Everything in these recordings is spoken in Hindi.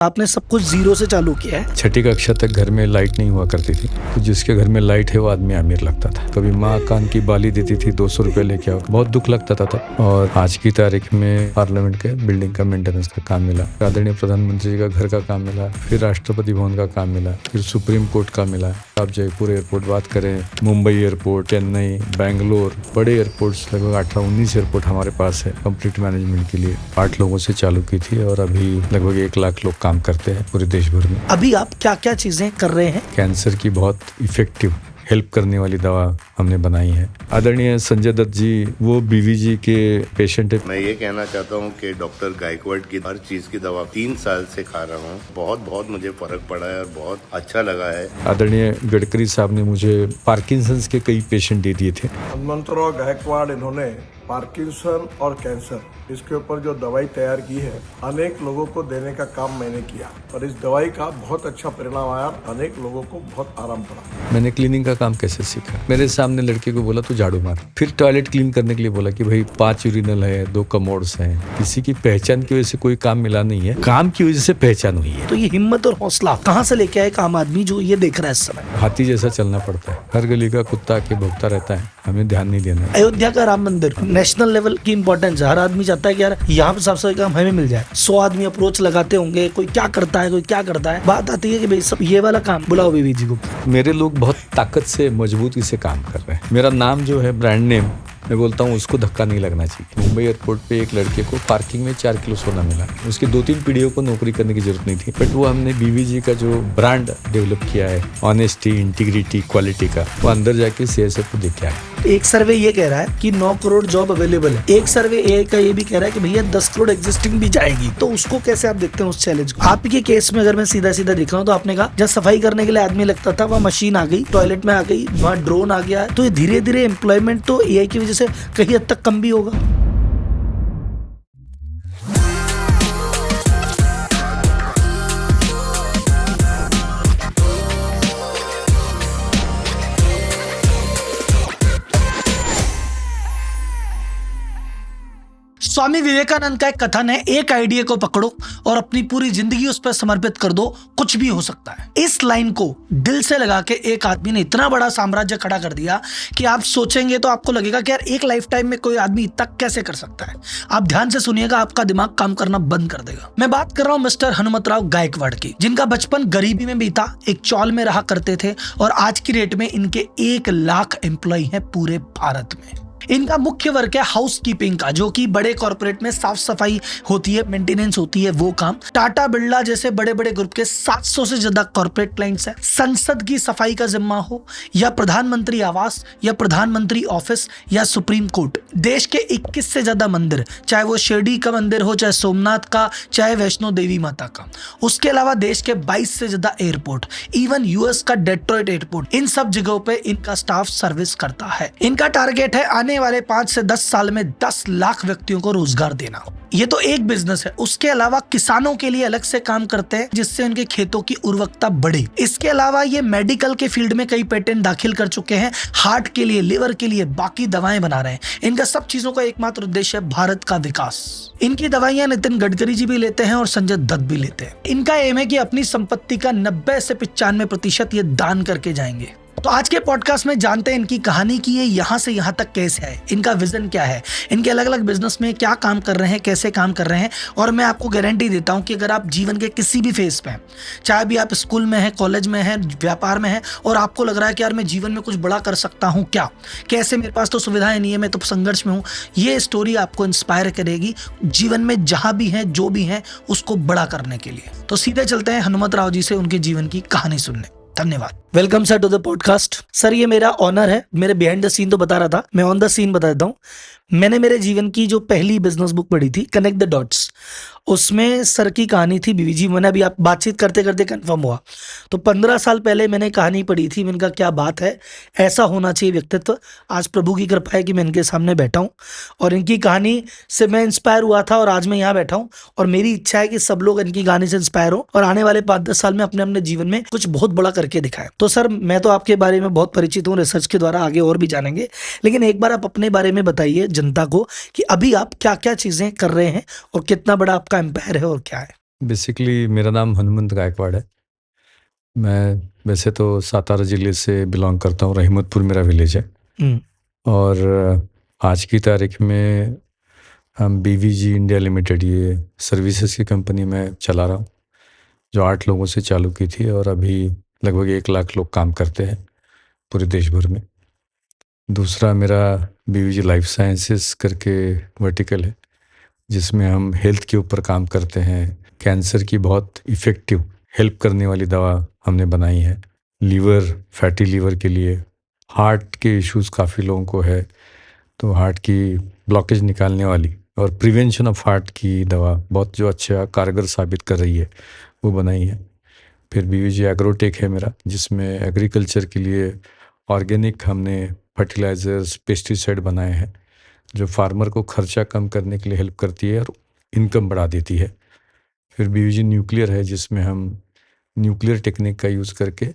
आपने सब कुछ जीरो से चालू किया है। छठी कक्षा तक घर में लाइट नहीं हुआ करती थी, तो जिसके घर में लाइट है वो आदमी अमीर लगता था। कभी माँ कान की बाली देती थी 200 रुपये लेके आओ, बहुत दुख लगता था तब। और आज की तारीख में पार्लियामेंट के बिल्डिंग का मेंटेनेंस का काम मिला, आदरणीय प्रधानमंत्री जी का घर का काम मिला, फिर राष्ट्रपति भवन का काम मिला, फिर सुप्रीम कोर्ट का मिला। आप जयपुर एयरपोर्ट बात करें, मुंबई एयरपोर्ट, चेन्नई, बैंगलोर, बड़े एयरपोर्ट्स लगभग 18-19 एयरपोर्ट हमारे पास है कंप्लीट मैनेजमेंट के लिए। 8 लोगों से चालू की थी और अभी लगभग 1 लाख लोग काम करते हैं पूरे देश भर में। अभी आप क्या क्या चीजें कर रहे हैं? कैंसर की बहुत इफेक्टिव हेल्प करने वाली दवा हमने बनाई है। आदरणीय संजय दत्त जी वो बीवीजी के पेशेंट है। मैं ये कहना चाहता हूँ कि डॉक्टर गायकवाड़ की हर चीज की दवा 3 साल से खा रहा हूँ। बहुत मुझे फर्क पड़ा है और बहुत अच्छा लगा है। आदरणीय गडकरी साहब ने मुझे पार्किंसंस के कई पेशेंट दे दिए थे। हनुमंतराव गायकवाड़ इन्होंने पार्किंसन और कैंसर इसके ऊपर जो दवाई तैयार की है, अनेक लोगों को देने का काम मैंने किया और इस दवाई का बहुत अच्छा परिणाम आया। अनेक लोगों को बहुत आराम पड़ा। मैंने क्लीनिंग का काम कैसे सीखा, मेरे सामने लड़के को बोला तू झाड़ू मार, फिर टॉयलेट क्लीन करने के लिए बोला कि भाई 5 यूरिनल है, 2 कमोड्स हैं। किसी की पहचान की वजह से कोई काम मिला नहीं है, काम की वजह से पहचान हुई है। तो ये हिम्मत और हौसला कहाँ से लेके आए एक आम आदमी जो ये देख रहा है इस समय? हाथी जैसा चलना पड़ता है, हर गली का कुत्ता आके भौंकता रहता है, हमें ध्यान नहीं देना। अयोध्या का राम मंदिर नेशनल लेवल की इंपॉर्टेंस है। हर आदमी चाहता है कि यार यहाँ पे सबसे काम हमें मिल जाए। 100 आदमी अप्रोच लगाते होंगे, कोई क्या करता है, कोई क्या करता है। बात आती है कि भाई सब ये वाला काम बुलाओ बीवी जी को। मेरे लोग बहुत ताकत से मजबूती से काम कर रहे हैं। मेरा नाम जो है ब्रांड नेम, मैं बोलता हूँ उसको धक्का नहीं लगना चाहिए। मुंबई एयरपोर्ट पे एक लड़के को पार्किंग में 4 किलो सोना मिला, उसकी 2-3 पीढ़ियों को नौकरी करने की जरूरत नहीं थी, बट वो हमने बीवीजी का जो ब्रांड डेवलप किया है, ऑनेस्टी, इंटीग्रिटी, क्वालिटी का, वो अंदर जाके सीएसएफ को देख के आया। एक सर्वे ये कह रहा है कि 9 करोड़ जॉब अवेलेबल है। एक सर्वे ए का ये भी कह रहा है कि भैया 10 करोड़ एग्जिस्टिंग भी जाएगी। तो उसको कैसे आप देखते हैं उस चैलेंज को? आपके केस में अगर मैं सीधा सीधा दिख रहा हूँ तो आपने कहा जब सफाई करने के लिए आदमी लगता था, वहाँ मशीन आ गई, टॉयलेट में आ गई, वहाँ ड्रोन आ गया। तो ये धीरे धीरे एम्प्लॉयमेंट तो एआई की वजह से कहीं हद तक कम भी होगा। स्वामी विवेकानंद का एक कथन है, एक आइडिया को पकड़ो और अपनी पूरी जिंदगी उस पर समर्पित कर दो, कुछ भी हो सकता है। इस लाइन को दिल से लगा के एक आदमी ने इतना बड़ा साम्राज्य खड़ा कर दिया कि आप सोचेंगे तो आपको लगेगा कि यार एक लाइफ टाइम में कोई आदमी इतना कैसे कर सकता है। आप ध्यान से सुनिएगा, आपका दिमाग काम करना बंद कर देगा। मैं बात कर रहा हूं मिस्टर हनुमंतराव गायकवाड़ की, जिनका बचपन गरीबी में बीता, एक चौल में रहा करते थे और आज की डेट में इनके 1 लाख एम्प्लॉय हैं पूरे भारत में। इनका मुख्य वर्क है हाउस कीपिंग का, जो कि बड़े कॉर्पोरेट में साफ सफाई होती है, मेंटेनेंस होती है, वो काम। टाटा बिरला जैसे बड़े बड़े ग्रुप के 700 से ज्यादा कॉर्पोरेट क्लाइंट्स हैं। संसद की सफाई का जिम्मा हो या प्रधानमंत्री आवास या प्रधानमंत्री ऑफिस या सुप्रीम कोर्ट, देश के 21 से ज्यादा मंदिर, चाहे वो शिरडी का मंदिर हो, चाहे सोमनाथ का, चाहे वैष्णो देवी माता का। उसके अलावा देश के 22 से ज्यादा एयरपोर्ट, इवन यूएस का डेट्रॉइट एयरपोर्ट, इन सब जगहों पे इनका स्टाफ सर्विस करता है। इनका टारगेट है आने वाले 5 से 10 साल में 10 लाख व्यक्तियों को रोजगार देना। ये तो एक बिजनेस है। उसके अलावा किसानों के लिए अलग से काम करते हैं, जिससे उनके खेतों की उर्वरकता बढ़े। इसके अलावा ये मेडिकल के फील्ड में कई पेटेंट दाखिल कर चुके हैं, हार्ट के लिए, लिवर के लिए, बाकी दवाएं बना रहे हैं। इनका सब चीजों का एकमात्र उद्देश्य है भारत का विकास। इनकी दवाइयां नितिन गडकरी जी भी लेते हैं और संजय दत्त भी लेते हैं। इनका एम है कि अपनी संपत्ति का 90 से 95% ये दान करके जाएंगे। तो आज के पॉडकास्ट में जानते हैं इनकी कहानी की ये यहाँ से यहाँ तक कैसे है, इनका विजन क्या है, इनके अलग अलग बिजनेस में क्या काम कर रहे हैं, कैसे काम कर रहे हैं। और मैं आपको गारंटी देता हूँ कि अगर आप जीवन के किसी भी फेज पे हैं, चाहे भी आप स्कूल में हैं, कॉलेज में हैं, व्यापार में हैं, और आपको लग रहा है कि यार मैं जीवन में कुछ बड़ा कर सकता हूँ क्या, कैसे, मेरे पास तो सुविधाएं नहीं है, मैं तो संघर्ष में हूँ, ये स्टोरी आपको इंस्पायर करेगी जीवन में जहाँ भी है, जो भी है, उसको बड़ा करने के लिए। तो सीधे चलते हैं हनुमंतराव जी से उनके जीवन की कहानी सुनने। धन्यवाद। Welcome sir to the podcast. Sir ये मेरा ऑनर है, मेरे बिहाइंड द सीन तो बता रहा था, मैं ऑन द सीन बता देता हूँ। मैंने मेरे जीवन की जो पहली बिजनेस बुक पढ़ी थी, कनेक्ट द डॉट्स, उसमें सर की कहानी थी बीवीजी। मैंने अभी आप बातचीत करते करते कंफर्म हुआ, तो 15 साल पहले मैंने कहानी पढ़ी थी। मैंने कहा क्या बात है, ऐसा होना चाहिए व्यक्तित्व। आज प्रभु की कृपा है कि मैं इनके सामने बैठा हूँ और इनकी कहानी से मैं इंस्पायर हुआ था और आज मैं यहाँ बैठा हूँ। और मेरी इच्छा है कि सब लोग इनकी कहानी से इंस्पायर हो और आने वाले 5-10 साल में अपने अपने जीवन में कुछ बहुत बड़ा करके दिखाएं। तो सर मैं तो आपके बारे में बहुत परिचित हूँ, रिसर्च के द्वारा आगे और भी जानेंगे, लेकिन एक बार आप अपने बारे में बताइए जनता को कि अभी आप क्या क्या चीजें कर रहे हैं और कितना बड़ा आपका एम्पायर है और क्या है। बेसिकली मेरा नाम हनुमंत गायकवाड़ है। मैं वैसे तो सातारा ज़िले से बिलॉन्ग करता हूँ, रहीमतपुर मेरा विलेज है। हम्म, और आज की तारीख में हम बीवीजी इंडिया लिमिटेड, ये सर्विसेज की कंपनी मैं चला रहा हूँ, जो 8 लोगों से चालू की थी और अभी लगभग 1 लाख लोग काम करते हैं पूरे देश भर में। दूसरा मेरा बीवीजी लाइफ साइंसेस करके वर्टिकल है, जिसमें हम हेल्थ के ऊपर काम करते हैं। कैंसर की बहुत इफ़ेक्टिव हेल्प करने वाली दवा हमने बनाई है। लीवर, फैटी लीवर के लिए, हार्ट के इश्यूज़ काफ़ी लोगों को है, तो हार्ट की ब्लॉकेज निकालने वाली और प्रिवेंशन ऑफ हार्ट की दवा बहुत जो अच्छा कारगर साबित कर रही है, वो बनाई है। फिर बीवीजी एग्रोटेक है मेरा, जिसमें एग्रीकल्चर के लिए ऑर्गेनिक हमने फर्टिलाइजर्स, पेस्टिसाइड बनाए हैं, जो फार्मर को खर्चा कम करने के लिए हेल्प करती है और इनकम बढ़ा देती है। फिर बीवीजी न्यूक्लियर है, जिसमें हम न्यूक्लियर टेक्निक का यूज़ करके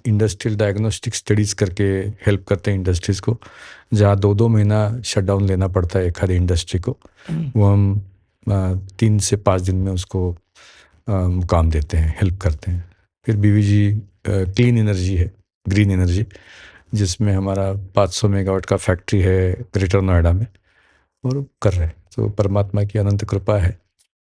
इंडस्ट्रियल डायग्नोस्टिक स्टडीज़ करके हेल्प करते हैं इंडस्ट्रीज़ को, जहाँ 2-2 महीना शटडाउन लेना पड़ता है एक आधी इंडस्ट्री को, वो हम 3 से 5 दिन में उसको काम देते हैं, हेल्प करते हैं। फिर बीवीजी क्लीन एनर्जी है, ग्रीन एनर्जी, जिसमें हमारा 500 मेगावाट का फैक्ट्री है ग्रेटर नोएडा में, और कर रहे हैं। तो परमात्मा की अनंत कृपा है,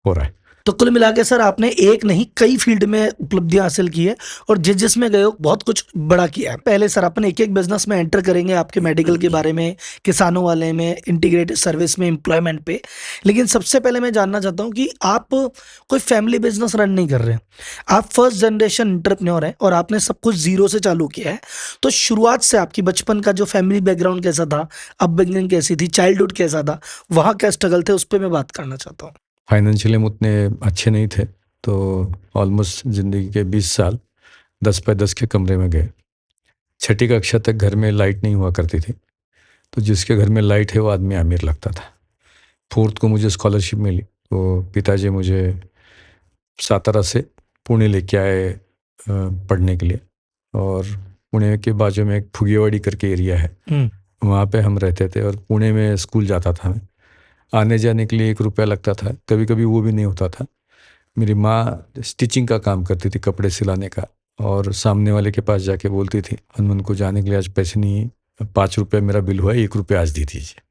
हो रहा है। तो कुल मिला के सर आपने एक नहीं कई फील्ड में उपलब्धियां हासिल की है और जिस जिसमें गए हो बहुत कुछ बड़ा किया है। पहले सर अपन एक एक बिजनेस में एंटर करेंगे, आपके मेडिकल के बारे में, किसानों वाले में, इंटीग्रेटेड सर्विस में, एम्प्लॉयमेंट पे। लेकिन सबसे पहले मैं जानना चाहता हूँ कि आप कोई फैमिली बिजनेस रन नहीं कर रहे हैं, आप फर्स्ट जनरेशन एंटरप्रेन्योर हैं और आपने सब कुछ जीरो से चालू किया है। तो शुरुआत से आपकी बचपन का जो फैमिली बैकग्राउंड कैसा था, अपब्रिंगिंग कैसी थी, चाइल्डहुड कैसा था, वहाँ क्या स्ट्रगल थे, उस पर मैं बात करना चाहता हूँ। फाइनेंशियली हम उतने अच्छे नहीं थे, तो ऑलमोस्ट ज़िंदगी के 20 साल 10 बाय 10 के कमरे में गए। 6ठी कक्षा तक घर में लाइट नहीं हुआ करती थी, तो जिसके घर में लाइट है वो आदमी अमीर लगता था। 4th को मुझे स्कॉलरशिप मिली, तो पिताजी मुझे सातारा से पुणे लेके आए पढ़ने के लिए। और पुणे के बाजू में एक फुगेवाड़ी करके एरिया है, वहाँ पे हम रहते थे और पुणे में स्कूल जाता था मैं। आने जाने के लिए 1 रुपया लगता था, कभी कभी वो भी नहीं होता था। मेरी माँ स्टिचिंग का काम करती थी, कपड़े सिलाने का, और सामने वाले के पास जाके बोलती थी, हनुमान को जाने के लिए आज पैसे नहीं, 5 रुपया मेरा बिल हुआ है, 1 रुपया आज दे दीजिए।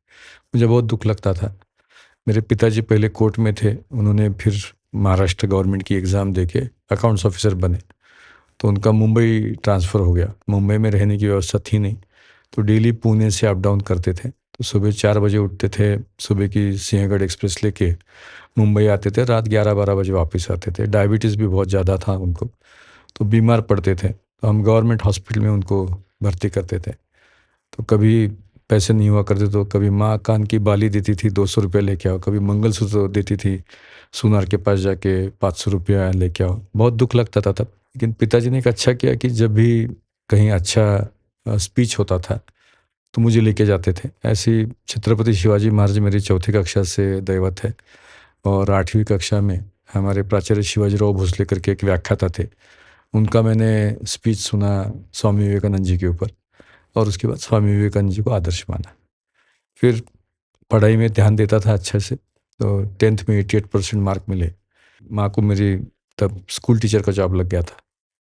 मुझे बहुत दुख लगता था। मेरे पिताजी पहले कोर्ट में थे, उन्होंने फिर महाराष्ट्र गवर्नमेंट की एग्ज़ाम दे के अकाउंट्स ऑफिसर बने, तो उनका मुंबई ट्रांसफ़र हो गया। मुंबई में रहने की व्यवस्था थी नहीं, तो डेली पुणे से अप डाउन करते थे। तो सुबह 4 बजे उठते थे, सुबह की सिंहगढ़ एक्सप्रेस लेके मुंबई आते थे, रात 11-12 बजे वापस आते थे। डायबिटीज़ भी बहुत ज़्यादा था उनको, तो बीमार पड़ते थे, तो हम गवर्नमेंट हॉस्पिटल में उनको भर्ती करते थे। तो कभी पैसे नहीं हुआ करते, तो कभी माँ कान की बाली देती थी, 200 रुपये लेके आओ, कभी मंगलसूत्र देती थी, सुनार के पास जाके 500 रुपया लेके आओ। बहुत दुख लगता था तब, लेकिन पिताजी ने एक अच्छा किया कि जब भी कहीं अच्छा स्पीच होता था तो मुझे लेके जाते थे। ऐसी छत्रपति शिवाजी महाराज मेरी 4थी कक्षा से दैवत है, और 8वीं कक्षा में हमारे प्राचार्य शिवाजीराव भोसले करके एक व्याख्याता थे, उनका मैंने स्पीच सुना स्वामी विवेकानंद जी के ऊपर, और उसके बाद स्वामी विवेकानंद जी को आदर्श माना। फिर पढ़ाई में ध्यान देता था अच्छे से, तो 10th में 88% मार्क मिले। माँ को मेरी तब स्कूल टीचर का जॉब लग गया था,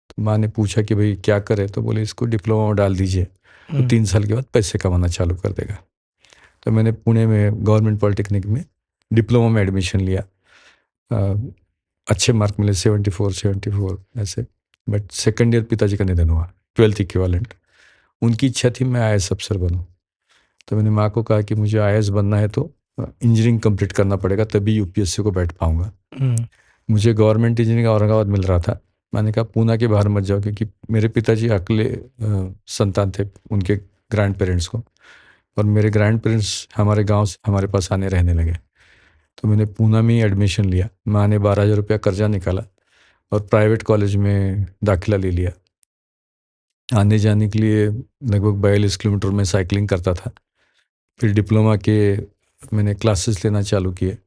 तो माँ ने पूछा कि भाई क्या करे, तो बोले इसको डिप्लोमा में डाल दीजिए, तो 3 साल के बाद पैसे कमाना चालू कर देगा। तो मैंने पुणे में गवर्नमेंट पॉलिटेक्निक में डिप्लोमा में एडमिशन लिया। अच्छे मार्क मिले, 74 ऐसे। बट सेकेंड ईयर पिताजी का निधन हुआ, 12th इक्विवेलेंट। उनकी इच्छा थी मैं IAS अफसर बनूं, तो मैंने माँ को कहा कि मुझे IAS बनना है तो इंजीनियरिंग कंप्लीट करना पड़ेगा, तभी UPSC को बैठ पाऊंगा। मुझे गवर्नमेंट इंजीनियरिंग औरंगाबाद मिल रहा था। मैंने कहा पूना के बाहर मत जाओ, क्योंकि मेरे पिताजी अकेले संतान थे उनके ग्रैंड पेरेंट्स को, और मेरे ग्रैंड पेरेंट्स हमारे गांव से हमारे पास आने रहने लगे। तो मैंने पूना में ही एडमिशन लिया। माँ ने 12,000 रुपया कर्जा निकाला और प्राइवेट कॉलेज में दाखिला ले लिया। आने जाने के लिए लगभग 42 किलोमीटर में साइकिलिंग करता था। फिर डिप्लोमा के मैंने क्लासेस लेना चालू किए।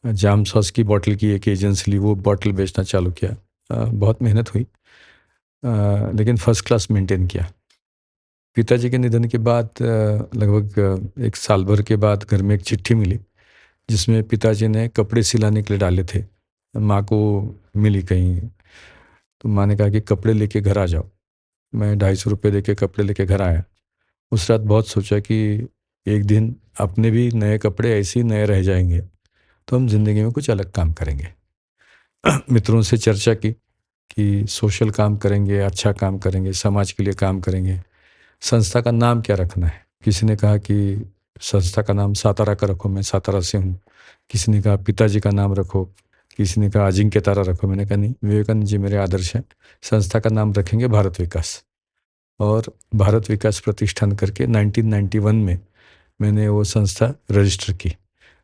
जाम सॉस की बॉटल की एक एजेंसी ली, वो बॉटल बेचना चालू किया। बहुत मेहनत हुई, लेकिन फर्स्ट क्लास मेंटेन किया। पिताजी के निधन के बाद लगभग 1 साल भर के बाद घर में एक चिट्ठी मिली, जिसमें पिताजी ने कपड़े सिलाने के लिए डाले थे माँ को मिली कहीं, तो माँ ने कहा कि कपड़े लेके घर आ जाओ। मैं 250 रुपये दे के कपड़े लेके घर आया। उस रात बहुत सोचा कि एक दिन अपने भी नए कपड़े ऐसे ही नए रह जाएंगे, तो हम जिंदगी में कुछ अलग काम करेंगे। मित्रों से चर्चा की कि सोशल काम करेंगे, अच्छा काम करेंगे, समाज के लिए काम करेंगे, संस्था का नाम क्या रखना है। किसी ने कहा कि संस्था का नाम सातारा का रखो, मैं सातारा से हूँ। किसी ने कहा पिताजी का नाम रखो, किसी ने कहा अजिंक्य तारा रखो। मैंने कहा नहीं, विवेकानंद जी मेरे आदर्श हैं, संस्था का नाम रखेंगे भारत विकास। और भारत विकास प्रतिष्ठान करके 1991 में मैंने वो संस्था रजिस्टर की।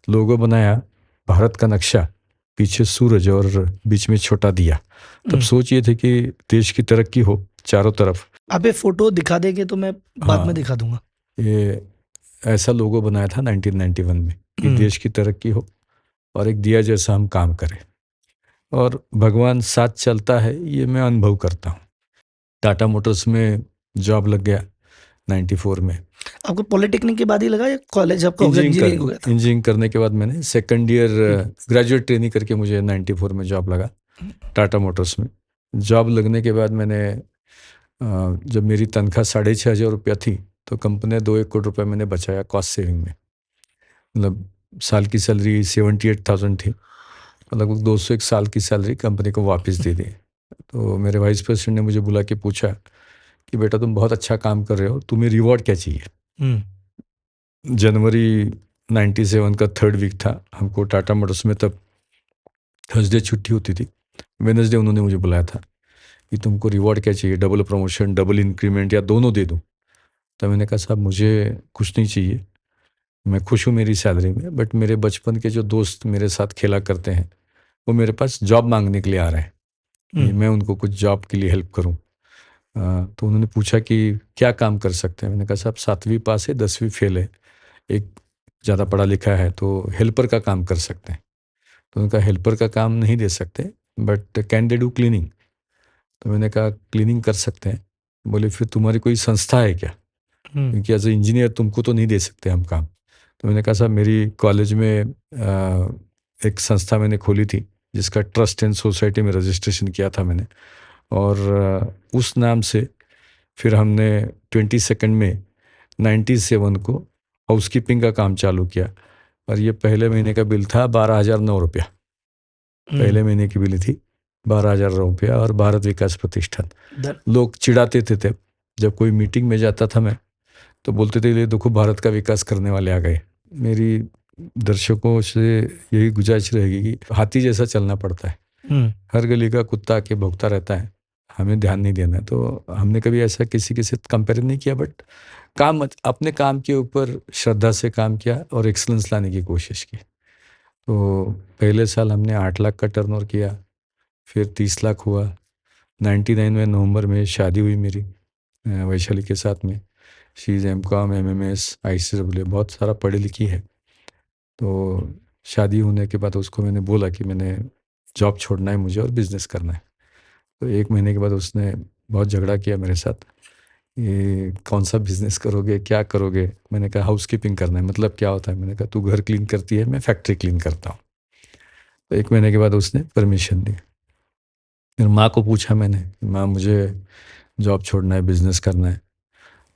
लोगो बनाया, भारत का नक्शा, पीछे सूरज और बीच में छोटा दिया। तब सोच ये थे कि देश की तरक्की हो चारों तरफ। आप ये फोटो दिखा देंगे तो मैं बाद हाँ। में दिखा दूंगा। ये ऐसा लोगो बनाया था 1991 में कि देश की तरक्की हो और एक दिया जैसा हम काम करें, और भगवान साथ चलता है, ये मैं अनुभव करता हूँ। टाटा मोटर्स में जॉब लग गया 94 में। आपको पॉलिटेक्निक के बाद ही लगा या कॉलेज आपका हो गया, इंजीनियरिंग हो गया था? इंजीनियरिंग करने के बाद मैंने सेकंड ईयर ग्रेजुएट ट्रेनिंग करके मुझे 94 में जॉब लगा टाटा मोटर्स में। जॉब लगने के बाद मैंने जब मेरी तनख्वाह 6,500 रुपया थी, तो कंपनी ने 2-1 करोड़ रुपए मैंने बचाया कॉस्ट सेविंग में। मतलब साल की सैलरी 78,000 थी, लगभग 201 साल की सैलरी कंपनी को वापस दे दी। तो मेरे वाइस प्रेसिडेंट ने मुझे बुला के पूछा कि बेटा तुम बहुत अच्छा काम कर रहे हो, तुम्हें रिवॉर्ड क्या चाहिए। जनवरी 97 का 3rd वीक था। हमको टाटा मोटर्स में तब थर्सडे छुट्टी होती थी, वेडनेसडे उन्होंने मुझे बुलाया था कि तुमको रिवॉर्ड क्या चाहिए, डबल प्रमोशन, डबल इंक्रीमेंट या दोनों दे दूं। तो मैंने कहा साहब मुझे कुछ नहीं चाहिए, मैं खुश हूँ मेरी सैलरी में, बट मेरे बचपन के जो दोस्त मेरे साथ खेला करते हैं वो मेरे पास जॉब मांगने के लिए आ रहे हैं कि मैं उनको कुछ जॉब के लिए हेल्प करूँ। तो उन्होंने पूछा कि क्या काम कर सकते हैं। मैंने कहा साहब 7वीं पास है, 10वीं फेल है, एक ज़्यादा पढ़ा लिखा है, तो हेल्पर का काम कर सकते हैं। तो उन्होंने कहा हेल्पर का काम नहीं दे सकते, but can they do cleaning. तो मैंने कहा क्लीनिंग कर सकते हैं। बोले फिर तुम्हारी कोई संस्था है क्या, क्योंकि एज ए इंजीनियर तुमको तो नहीं दे सकते हम काम। तो मैंने कहा साहब मेरी कॉलेज में एक संस्था मैंने खोली थी जिसका ट्रस्ट एंड सोसाइटी में रजिस्ट्रेशन किया था मैंने, और उस नाम से फिर हमने 22 में 97 को हाउसकीपिंग का काम चालू किया। और ये पहले महीने का बिल था 12,009 रुपया, पहले महीने की बिल थी 12,000 रुपया। और भारत विकास प्रतिष्ठान, लोग चिढ़ाते थे जब कोई मीटिंग में जाता था मैं, तो बोलते थे ये देखो भारत का विकास करने वाले आ गए। मेरी दर्शकों से यही गुजारिश रहेगी कि हाथी जैसा चलना पड़ता है, हर गली का कुत्ता आके भौंकता रहता है, हमें ध्यान नहीं देना है। तो हमने कभी ऐसा किसी के साथ कंपेयर नहीं किया, बट काम अपने काम के ऊपर श्रद्धा से काम किया और एक्सलेंस लाने की कोशिश की। तो पहले साल हमने 8 लाख का टर्नओवर किया, फिर 30 लाख हुआ। 99 में नवंबर में शादी हुई मेरी वैशाली के साथ में। She is MCOM MMS ICAA, बहुत सारा पढ़ी लिखी है। तो शादी होने के बाद उसको मैंने बोला कि मैंने जॉब छोड़ना है मुझे और बिज़नेस करना है। तो 1 महीने के बाद उसने बहुत झगड़ा किया मेरे साथ, ये कौन सा बिज़नेस करोगे, क्या करोगे। मैंने कहा हाउसकीपिंग करना है। मतलब क्या होता है। मैंने कहा तू घर क्लीन करती है, मैं फैक्ट्री क्लीन करता हूँ। तो 1 महीने के बाद उसने परमिशन दी। फिर माँ को पूछा मैंने, माँ मुझे जॉब छोड़ना है, बिज़नेस करना है।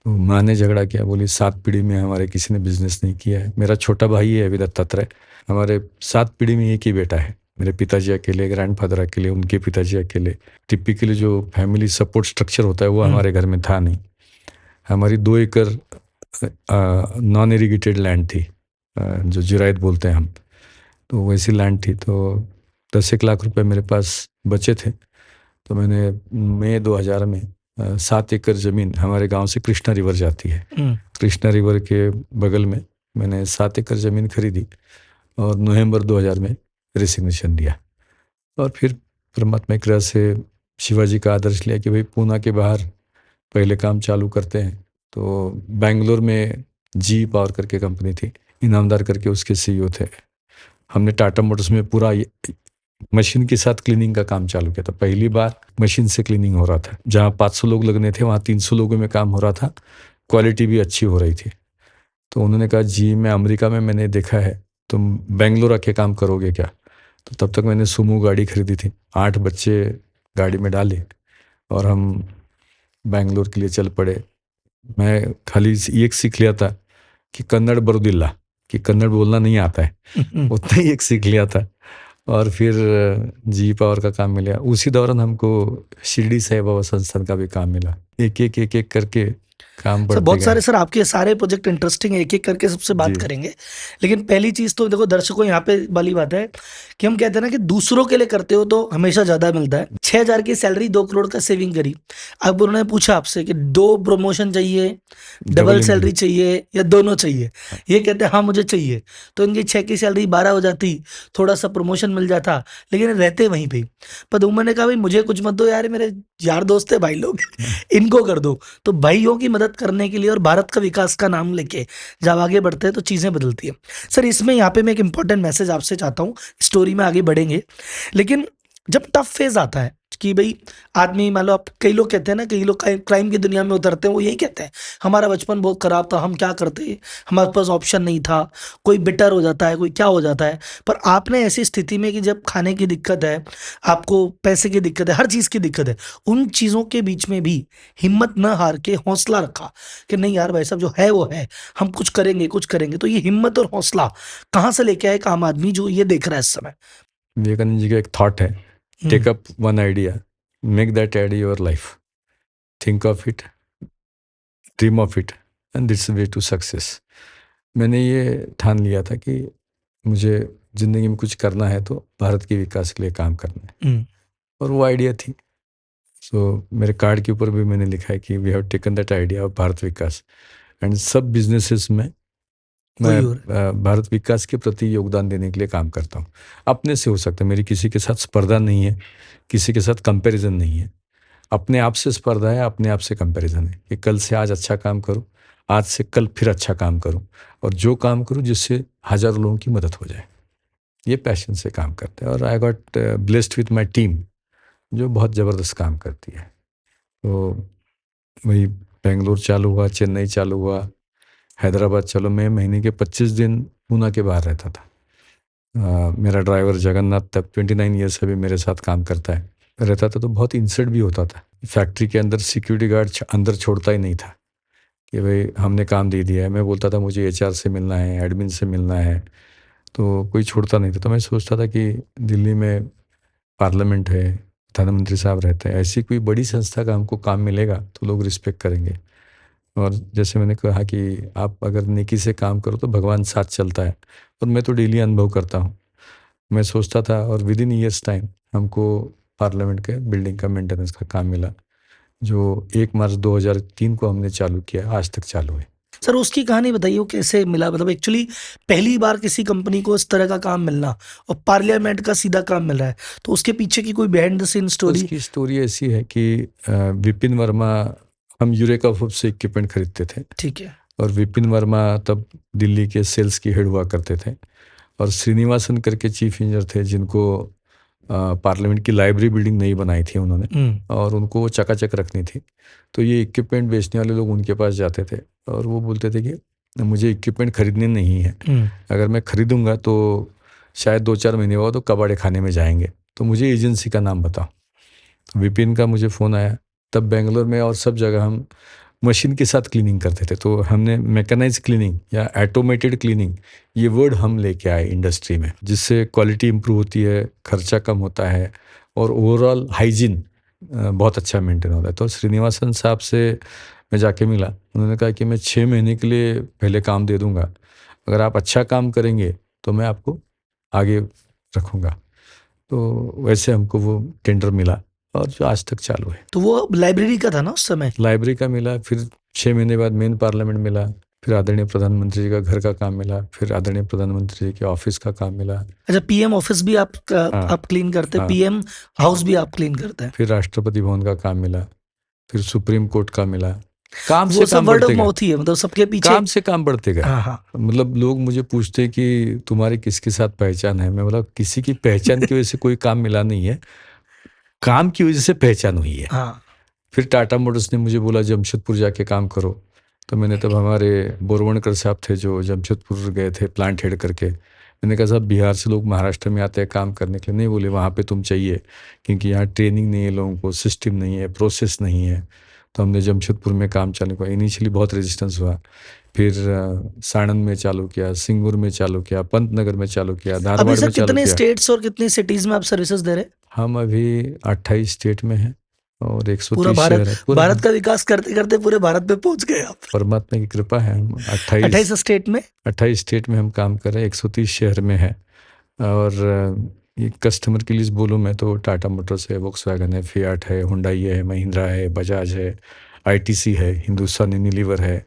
तो माँ ने झगड़ा किया, बोली 7 पीढ़ी में हमारे किसी ने बिज़नेस नहीं किया है। मेरा छोटा भाई है अभी दत्तात्रेय, हमारे 7 पीढ़ी में एक ही बेटा है। मेरे पिताजी अकेले, ग्रैंडफादर अकेले, उनके पिताजी अकेले। टिपिकली जो फैमिली सपोर्ट स्ट्रक्चर होता है वो हमारे घर में था नहीं। हमारी 2 एकड़ नॉन इरीगेटेड लैंड थी, जो जिरायत बोलते हैं हम, तो वैसी लैंड थी। तो 10-1 लाख रुपए मेरे पास बचे थे। तो मैंने मई 2000 में 7 एकड़ ज़मीन, हमारे गांव से कृष्णा रिवर जाती है, कृष्णा रिवर के बगल में मैंने 7 एकड़ ज़मीन खरीदी और नवंबर 2000 में रेसिग्नेशन दिया। और फिर परमात्मा की कृपा से शिवाजी का आदर्श लिया कि भाई पूना के बाहर पहले काम चालू करते हैं। तो बेंगलोर में जी पावर करके कंपनी थी, इनामदार करके उसके CEO थे। हमने टाटा मोटर्स में पूरा मशीन के साथ क्लीनिंग का काम चालू किया था। पहली बार मशीन से क्लीनिंग हो रहा था, जहाँ 500 लोग लगने थे वहाँ 300 लोगों में काम हो रहा था, क्वालिटी भी अच्छी हो रही थी। तो उन्होंने कहा जी मैं अमेरिका में मैंने देखा है, तुम बेंगलोर आके काम करोगे क्या। तो तब तक मैंने सुमो गाड़ी खरीदी थी, 8 बच्चे गाड़ी में डाले और हम बैंगलोर के लिए चल पड़े। मैं खाली एक सीख लिया था कि कन्नड़ बरुदिल्ला, कि कन्नड़ बोलना नहीं आता है, उतना ही एक सीख लिया था। और फिर जी पावर का काम मिला। उसी दौरान हमको शिरडी साई बाबा संस्थान का भी काम मिला। एक एक करके काम सर बढ़ते बहुत गए। सारे सर आपके सारे प्रोजेक्ट इंटरेस्टिंग है, एक एक करके सबसे बात जी। करेंगे। लेकिन पहली चीज तो देखो दर्शकों, यहाँ पे वाली बात है कि हम कहते हैं ना कि दूसरों के लिए करते हो तो हमेशा ज्यादा मिलता है। 6,000 की सैलरी, 2 करोड़ का सेविंग करी। अब उन्होंने पूछा आपसे कि 2 प्रमोशन चाहिए, डबल income। सैलरी चाहिए या दोनों चाहिए? ये कहते हैं हाँ मुझे चाहिए। तो इनकी 6 की सैलरी 12 हो जाती, थोड़ा सा प्रमोशन मिल जाता, लेकिन रहते वहीं पे। पर उन्होंने कहा भाई मुझे कुछ मत दो यार, मेरे यार दोस्त है भाई लोग, इनको कर दो। तो भाइयों की मदद करने के लिए और भारत का विकास का नाम लेके जब आगे बढ़ते हैं तो चीज़ें बदलती है। सर इसमें यहाँ पे मैं एक इंपॉर्टेंट मैसेज आपसे चाहता हूँ, स्टोरी में आगे बढ़ेंगे। लेकिन जब टफ फेज आता है कि भाई आदमी, मान लो आप, कई लोग कहते हैं ना, कई लोग क्राइम की दुनिया में उतरते हैं, वो यही कहते हैं हमारा बचपन बहुत खराब था, हम क्या करते, हमारे पास ऑप्शन नहीं था। कोई बिटर हो जाता है, कोई क्या हो जाता है। पर आपने ऐसी स्थिति में कि जब खाने की दिक्कत है, आपको पैसे की दिक्कत है, हर चीज़ की दिक्कत है, उन चीज़ों के बीच में भी हिम्मत न हार के हौसला रखा कि नहीं यार भाई साहब जो है वो है, हम कुछ करेंगे कुछ करेंगे। तो ये हिम्मत और हौसला कहाँ से लेके आए एक आम आदमी जो ये देख रहा है इस समय? विवेकानंद जी का एक थॉट है, take up one idea, make that idea your life, think of it, dream of it, and that's way to success. मैंने ये ठान लिया था कि मुझे ज़िंदगी में कुछ करना है तो भारत के विकास के लिए काम करना है, और वो आइडिया थी। सो मेरे कार्ड के ऊपर भी मैंने लिखा है कि we have taken that idea of Bharat Vikas, and सब बिजनेसेस में मैं वही हो रहा भारत विकास के प्रति योगदान देने के लिए काम करता हूँ। अपने से हो सकता है, मेरी किसी के साथ स्पर्धा नहीं है, किसी के साथ कंपैरिजन नहीं है, अपने आप से स्पर्धा है, अपने आप से कंपैरिजन है कि कल से आज अच्छा काम करूं, आज से कल फिर अच्छा काम करूं, और जो काम करूं जिससे हज़ारों लोगों की मदद हो जाए। ये पैशन से काम करते हैं, और I got blessed with my team जो बहुत ज़बरदस्त काम करती है। तो वही बेंगलोर चालू हुआ, चेन्नई चालू हुआ, हैदराबाद चालू। मैं महीने के 25 दिन पूना के बाहर रहता था। मेरा ड्राइवर जगन्नाथ तब 29 ईयर्स अभी मेरे साथ काम करता है, रहता था। तो बहुत इंसल्ट भी होता था। फैक्ट्री के अंदर सिक्योरिटी गार्ड अंदर छोड़ता ही नहीं था कि भाई हमने काम दे दिया है। मैं बोलता था मुझे HR से मिलना है, एडमिन से मिलना है, तो कोई छोड़ता नहीं था। तो मैं सोचता था कि दिल्ली में पार्लियामेंट है, प्रधानमंत्री साहब रहते हैं, ऐसी कोई बड़ी संस्था का हमको काम मिलेगा तो लोग रिस्पेक्ट करेंगे। और जैसे मैंने कहा कि आप अगर नेकी से काम करो तो भगवान साथ चलता है, और मैं तो डेली अनुभव करता हूँ। मैं सोचता था, और विद इन ईयर्स टाइम हमको पार्लियामेंट के बिल्डिंग का मेंटेनेंस का काम मिला, जो 1 मार्च 2003 को हमने चालू किया, आज तक चालू है। सर उसकी कहानी बताइए, वो कैसे मिला? मतलब एक्चुअली पहली बार किसी कंपनी को इस तरह का काम मिलना और पार्लियामेंट का सीधा काम मिल रहा है, तो उसके पीछे की कोई बिहाइंड द सीन स्टोरी? उसकी स्टोरी ऐसी है कि विपिन वर्मा, हम यूरेका हब से इक्विपमेंट खरीदते थे, ठीक है। और विपिन वर्मा तब दिल्ली के सेल्स की हेड हुआ करते थे, और श्रीनिवासन करके चीफ इंजीनियर थे जिनको पार्लियामेंट की लाइब्रेरी बिल्डिंग नहीं बनाई थी उन्होंने, और उनको वो चकाचक रखनी थी। तो ये इक्विपमेंट बेचने वाले लोग उनके पास जाते थे, और वो बोलते थे कि मुझे इक्विपमेंट खरीदने नहीं है, अगर मैं खरीदूंगा तो शायद 2-4 महीने बाद तो कबाड़े खाने में जाएंगे, तो मुझे एजेंसी का नाम बताओ। तो विपिन का मुझे फ़ोन आया। तब बेंगलोर में और सब जगह हम मशीन के साथ क्लीनिंग करते थे, तो हमने मैकेनाइज क्लीनिंग या ऑटोमेटेड क्लीनिंग, ये वर्ड हम लेके आए इंडस्ट्री में, जिससे क्वालिटी इंप्रूव होती है, खर्चा कम होता है, और ओवरऑल हाइजीन बहुत अच्छा मेंटेन होता है। तो श्रीनिवासन साहब से मैं जाके मिला, उन्होंने कहा कि मैं 6 महीने के लिए पहले काम दे दूंगा, अगर आप अच्छा काम करेंगे तो मैं आपको आगे रखूँगा। तो वैसे हमको वो टेंडर मिला, और जो आज तक चालू है। तो वो लाइब्रेरी का था ना उस समय? लाइब्रेरी का मिला, फिर 6 महीने बाद मेन पार्लियामेंट मिला, फिर आदरणीय प्रधानमंत्री जी का घर का काम मिला, फिर आदरणीय प्रधानमंत्री जी के ऑफिस का काम मिला, अच्छा, PM ऑफिस भी आप हाँ। आप क्लीन करते हैं? हाँ। PM हाउस भी आप क्लीन करते हैं? फिर राष्ट्रपति भवन का काम मिला, फिर सुप्रीम कोर्ट का मिला। काम वो से सब काम वर्ड ऑफ बढ़ते गए, माउथ ही है, मतलब सबके पीछे। काम से काम बढ़ते गए। हाँ हाँ। मतलब लोग मुझे पूछते कि तुम्हारी किसके साथ पहचान है, मैं बोला किसी की पहचान की वजह से कोई काम मिला नहीं है, काम की वजह से पहचान हुई है। हाँ। फिर टाटा मोटर्स ने मुझे बोला जमशेदपुर जाके काम करो, तो मैंने तब हमारे बोरवणकर साहब थे जो जमशेदपुर गए थे प्लांट हेड करके, मैंने कहा साहब बिहार से लोग महाराष्ट्र में आते हैं काम करने के लिए। नहीं, बोले वहाँ पे तुम चाहिए क्योंकि यहाँ ट्रेनिंग नहीं है लोगों को, सिस्टम नहीं है, प्रोसेस नहीं है। तो हमने जमशेदपुर में काम चालू किया। इनिशियली बहुत रेजिस्टेंस हुआ, फिर साणंद में चालू किया, सिंगूर में चालू किया, पंतनगर में चालू किया, अभी धारवाड़ सर में चालू कितने किया। स्टेट्स और कितनी सिटीज में आप सर्विसेज दे रहे हैं? हम अभी 28 स्टेट में हैं और पूरा 130 भारत, शहर है। पूरा भारत का विकास करते करते पूरे भारत में पहुंच गए आप। परमात्मा की कृपा है। हम 28 स्टेट में 28 स्टेट में हम काम कर रहे हैं, 130 शहर में है। और ये कस्टमर की लिस्ट बोलूँ मैं तो टाटा मोटर्स है, वोक्सवैगन है, फियाट है, हुंडई है, महिंद्रा है, बजाज है, आईटीसी है, हिंदुस्तान यूनिलीवर है,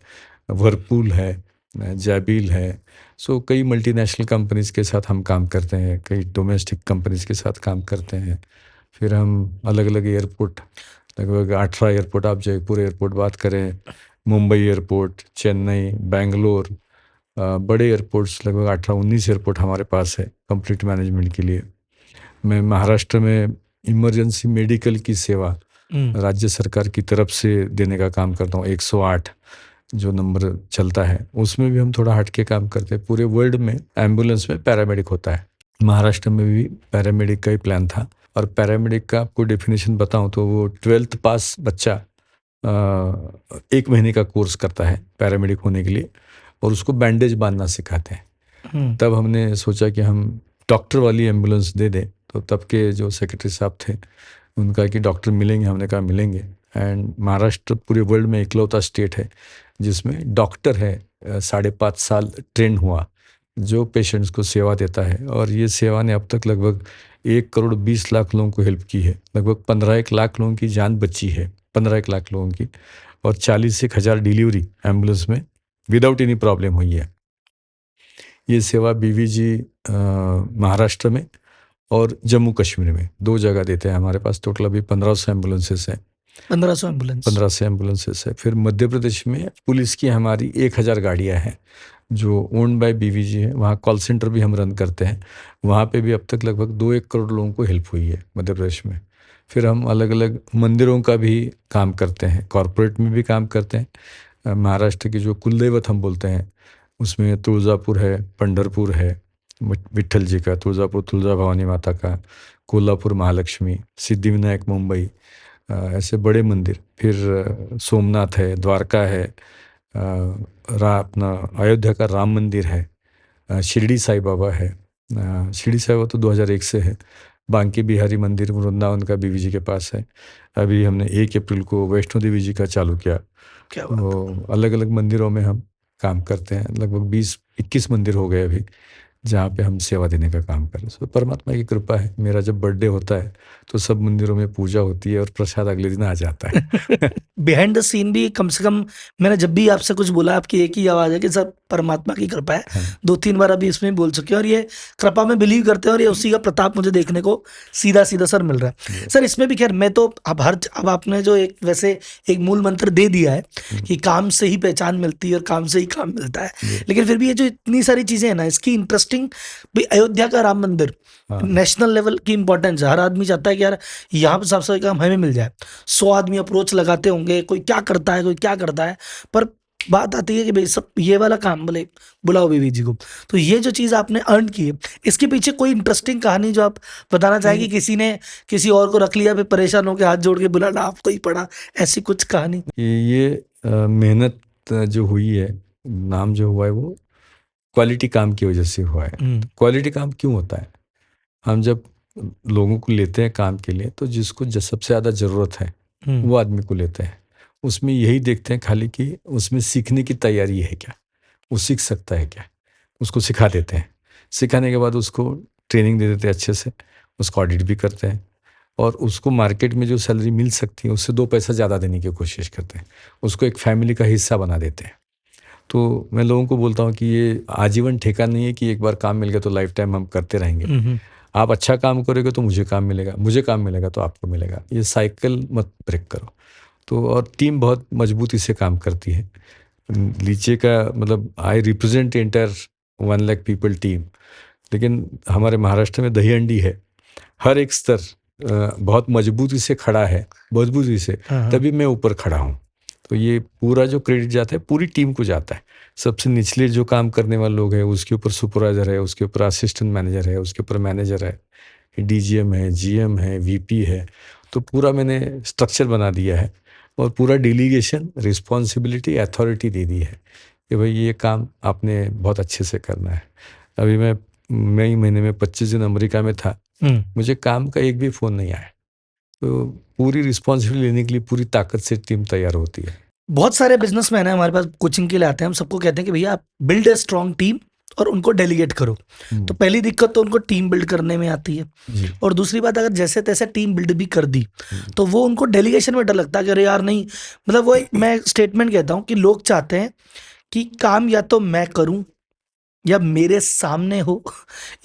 वर्लपूल है, जैबिल है। सो कई मल्टीनेशनल कंपनीज के साथ हम काम करते हैं, कई डोमेस्टिक कंपनीज के साथ काम करते हैं। फिर हम अलग अलग एयरपोर्ट, लगभग 18 एयरपोर्ट, आप जयपुर एयरपोर्ट बात करें, मुंबई एयरपोर्ट, चेन्नई, बेंगलोर, बड़े एयरपोर्ट्स लगभग 18-19 एयरपोर्ट हमारे पास है कंप्लीट मैनेजमेंट के लिए। मैं महाराष्ट्र में इमरजेंसी मेडिकल की सेवा राज्य सरकार की तरफ से देने का काम करता हूँ। 108 जो नंबर चलता है उसमें भी हम थोड़ा हटके काम करते हैं। पूरे वर्ल्ड में एम्बुलेंस में पैरामेडिक होता है, महाराष्ट्र में भी पैरामेडिक का ही प्लान था। और पैरामेडिक का आपको डेफिनेशन बताऊं तो वो 12th पास बच्चा 1 महीने का कोर्स करता है पैरामेडिक होने के लिए और उसको बैंडेज बांधना सिखाते हैं। तब हमने सोचा कि हम डॉक्टर वाली एम्बुलेंस दे दें। तो तब के जो सेक्रेटरी साहब थे उनका कि डॉक्टर मिलेंगे, हमने कहा मिलेंगे। एंड महाराष्ट्र पूरे वर्ल्ड में इकलौता स्टेट है जिसमें डॉक्टर है 5.5 साल ट्रेन हुआ जो पेशेंट्स को सेवा देता है। और ये सेवा ने अब तक लगभग 1,20,00,000 लोगों को हेल्प की है, लगभग 15 लाख लोगों की जान बची है, 15 लाख लोगों की, और 40,000 डिलीवरी एम्बुलेंस में विदाउट एनी प्रॉब्लम हुई है। ये सेवा बीवीजी महाराष्ट्र में और जम्मू कश्मीर में 2 जगह देते हैं। हमारे पास टोटल अभी 1500 एम्बुलेंसेस हैं। 1500 एम्बुलेंसेस है। फिर मध्य प्रदेश में पुलिस की हमारी 1000 गाड़ियाँ हैं जो ओन्ड बाय बीवीजी है। वहाँ कॉल सेंटर भी हम रन करते हैं। वहाँ पे भी अब तक लगभग 2-1 करोड़ लोगों को हेल्प हुई है मध्य प्रदेश में। फिर हम अलग अलग मंदिरों का भी काम करते हैं, कॉरपोरेट में भी काम करते हैं। महाराष्ट्र की जो कुलदेवत हम बोलते हैं उसमें तुळजापुर है, पंढरपुर है विट्ठल जी का, तुळजापुर तुळजा भवानी माता का, कोल्हापुर महालक्ष्मी, सिद्धिविनायक मुंबई, ऐसे बड़े मंदिर। फिर सोमनाथ है, द्वारका है, अपना अयोध्या का राम मंदिर है, शिरडी साई बाबा है। शिरडी साई बाबा तो 2001 से है। बांके बिहारी मंदिर वृंदावन का बीवीजी के पास है। अभी हमने 1 अप्रैल को वैष्णो देवी जी का चालू किया। वो अलग अलग मंदिरों में हम काम करते हैं। लगभग 20-21 मंदिर हो गए अभी जहाँ पे हम सेवा देने का काम करें। सो परमात्मा की कृपा है। मेरा जब बर्थडे होता है तो सब मंदिरों में पूजा होती है और प्रसाद अगले दिन आ जाता है। बिहाइंड द सीन भी कम से कम मैंने जब भी आपसे कुछ बोला आपकी एक ही आवाज़ है कि सर परमात्मा की कृपा है। 2-3 बार अभी इसमें बोल चुके हैं और ये कृपा में बिलीव करते हैं और ये उसी का प्रताप मुझे देखने को सीधा सीधा सर मिल रहा है। सर इसमें भी खैर मैं तो अब आपने जो एक वैसे एक मूल मंत्र दे दिया है कि काम से ही पहचान मिलती है और काम से ही काम मिलता है, लेकिन फिर भी ये जो इतनी सारी चीज़ें हैं ना, इसकी इंटरेस्टिंग भाई अयोध्या का राम मंदिर नेशनल लेवल की इंपॉर्टेंस है। हर आदमी चाहता है कि यार यहाँ पर साफ सफाई काम हमें मिल जाए। 100 आदमी अप्रोच लगाते होंगे, कोई क्या करता है कोई क्या करता है, पर बात आती है कि भाई सब ये वाला काम बोले बुलाओ बीवी जी को। तो ये जो चीज़ आपने अर्न की है, इसके पीछे कोई इंटरेस्टिंग कहानी जो आप बताना चाहेंगे? किसी ने किसी और को रख लिया, फिर परेशान होकर हाथ जोड़ के बुलाना आपको ही पड़ा, ऐसी कुछ कहानी? ये मेहनत जो हुई है, नाम जो हुआ है वो क्वालिटी काम की वजह से हुआ है। क्वालिटी काम क्यों होता है? हम जब लोगों को लेते हैं काम के लिए तो जिसको सबसे ज़्यादा ज़रूरत है वो आदमी को लेते हैं। उसमें यही देखते हैं खाली कि उसमें सीखने की तैयारी है क्या, वो सीख सकता है क्या, उसको सिखा देते हैं। सिखाने के बाद उसको ट्रेनिंग दे देते हैं अच्छे से, उसको ऑडिट भी करते हैं और उसको मार्केट में जो सैलरी मिल सकती है उससे 2 पैसा ज़्यादा देने की कोशिश करते हैं। उसको एक फैमिली का हिस्सा बना देते हैं। तो मैं लोगों को बोलता हूँ कि ये आजीवन ठेका नहीं है कि एक बार काम मिल गया तो लाइफ टाइम हम करते रहेंगे। आप अच्छा काम करोगे तो मुझे काम मिलेगा, मुझे काम मिलेगा तो आपको मिलेगा। ये साइकिल मत ब्रेक करो। तो और टीम बहुत मजबूती से काम करती है। नीचे का मतलब I represent entire 1 lakh people team, लेकिन हमारे महाराष्ट्र में दही अंडी है। हर एक स्तर बहुत मजबूती से खड़ा है, मजबूती से, तभी मैं ऊपर खड़ा हूँ। तो ये पूरा जो क्रेडिट जाता है पूरी टीम को जाता है। सबसे निचले जो काम करने वाले लोग हैं उसके ऊपर सुपरवाइजर है, उसके ऊपर असिस्टेंट मैनेजर है, उसके ऊपर मैनेजर है, डीजीएम है, जीएम है, वीपी है। तो पूरा मैंने स्ट्रक्चर बना दिया है और पूरा डेलीगेशन, रिस्पॉन्सिबिलिटी, अथॉरिटी दे दी है कि भाई ये काम आपने बहुत अच्छे से करना है। अभी मैं मई महीने में 25 दिन अमेरिका में था, मुझे काम का एक भी फ़ोन नहीं आया। तो पूरी रिस्पॉन्सिबिलिटी लेने के लिए पूरी ताकत से टीम तैयार होती है। बहुत सारे बिजनेसमैन हैं हमारे पास कोचिंग के लिए आते हैं, हम सबको कहते हैं कि भैया आप बिल्ड ए स्ट्रॉन्ग टीम और उनको डेलीगेट करो। तो पहली दिक्कत तो उनको टीम बिल्ड करने में आती है, जी। और दूसरी बात अगर जैसे तैसे टीम बिल्ड भी कर दी तो वो उनको डेलीगेशन में डर लगता है कि अरे यार नहीं, मतलब वो मैं स्टेटमेंट कहता हूँ कि लोग चाहते हैं कि काम या तो मैं करूं, या मेरे सामने हो,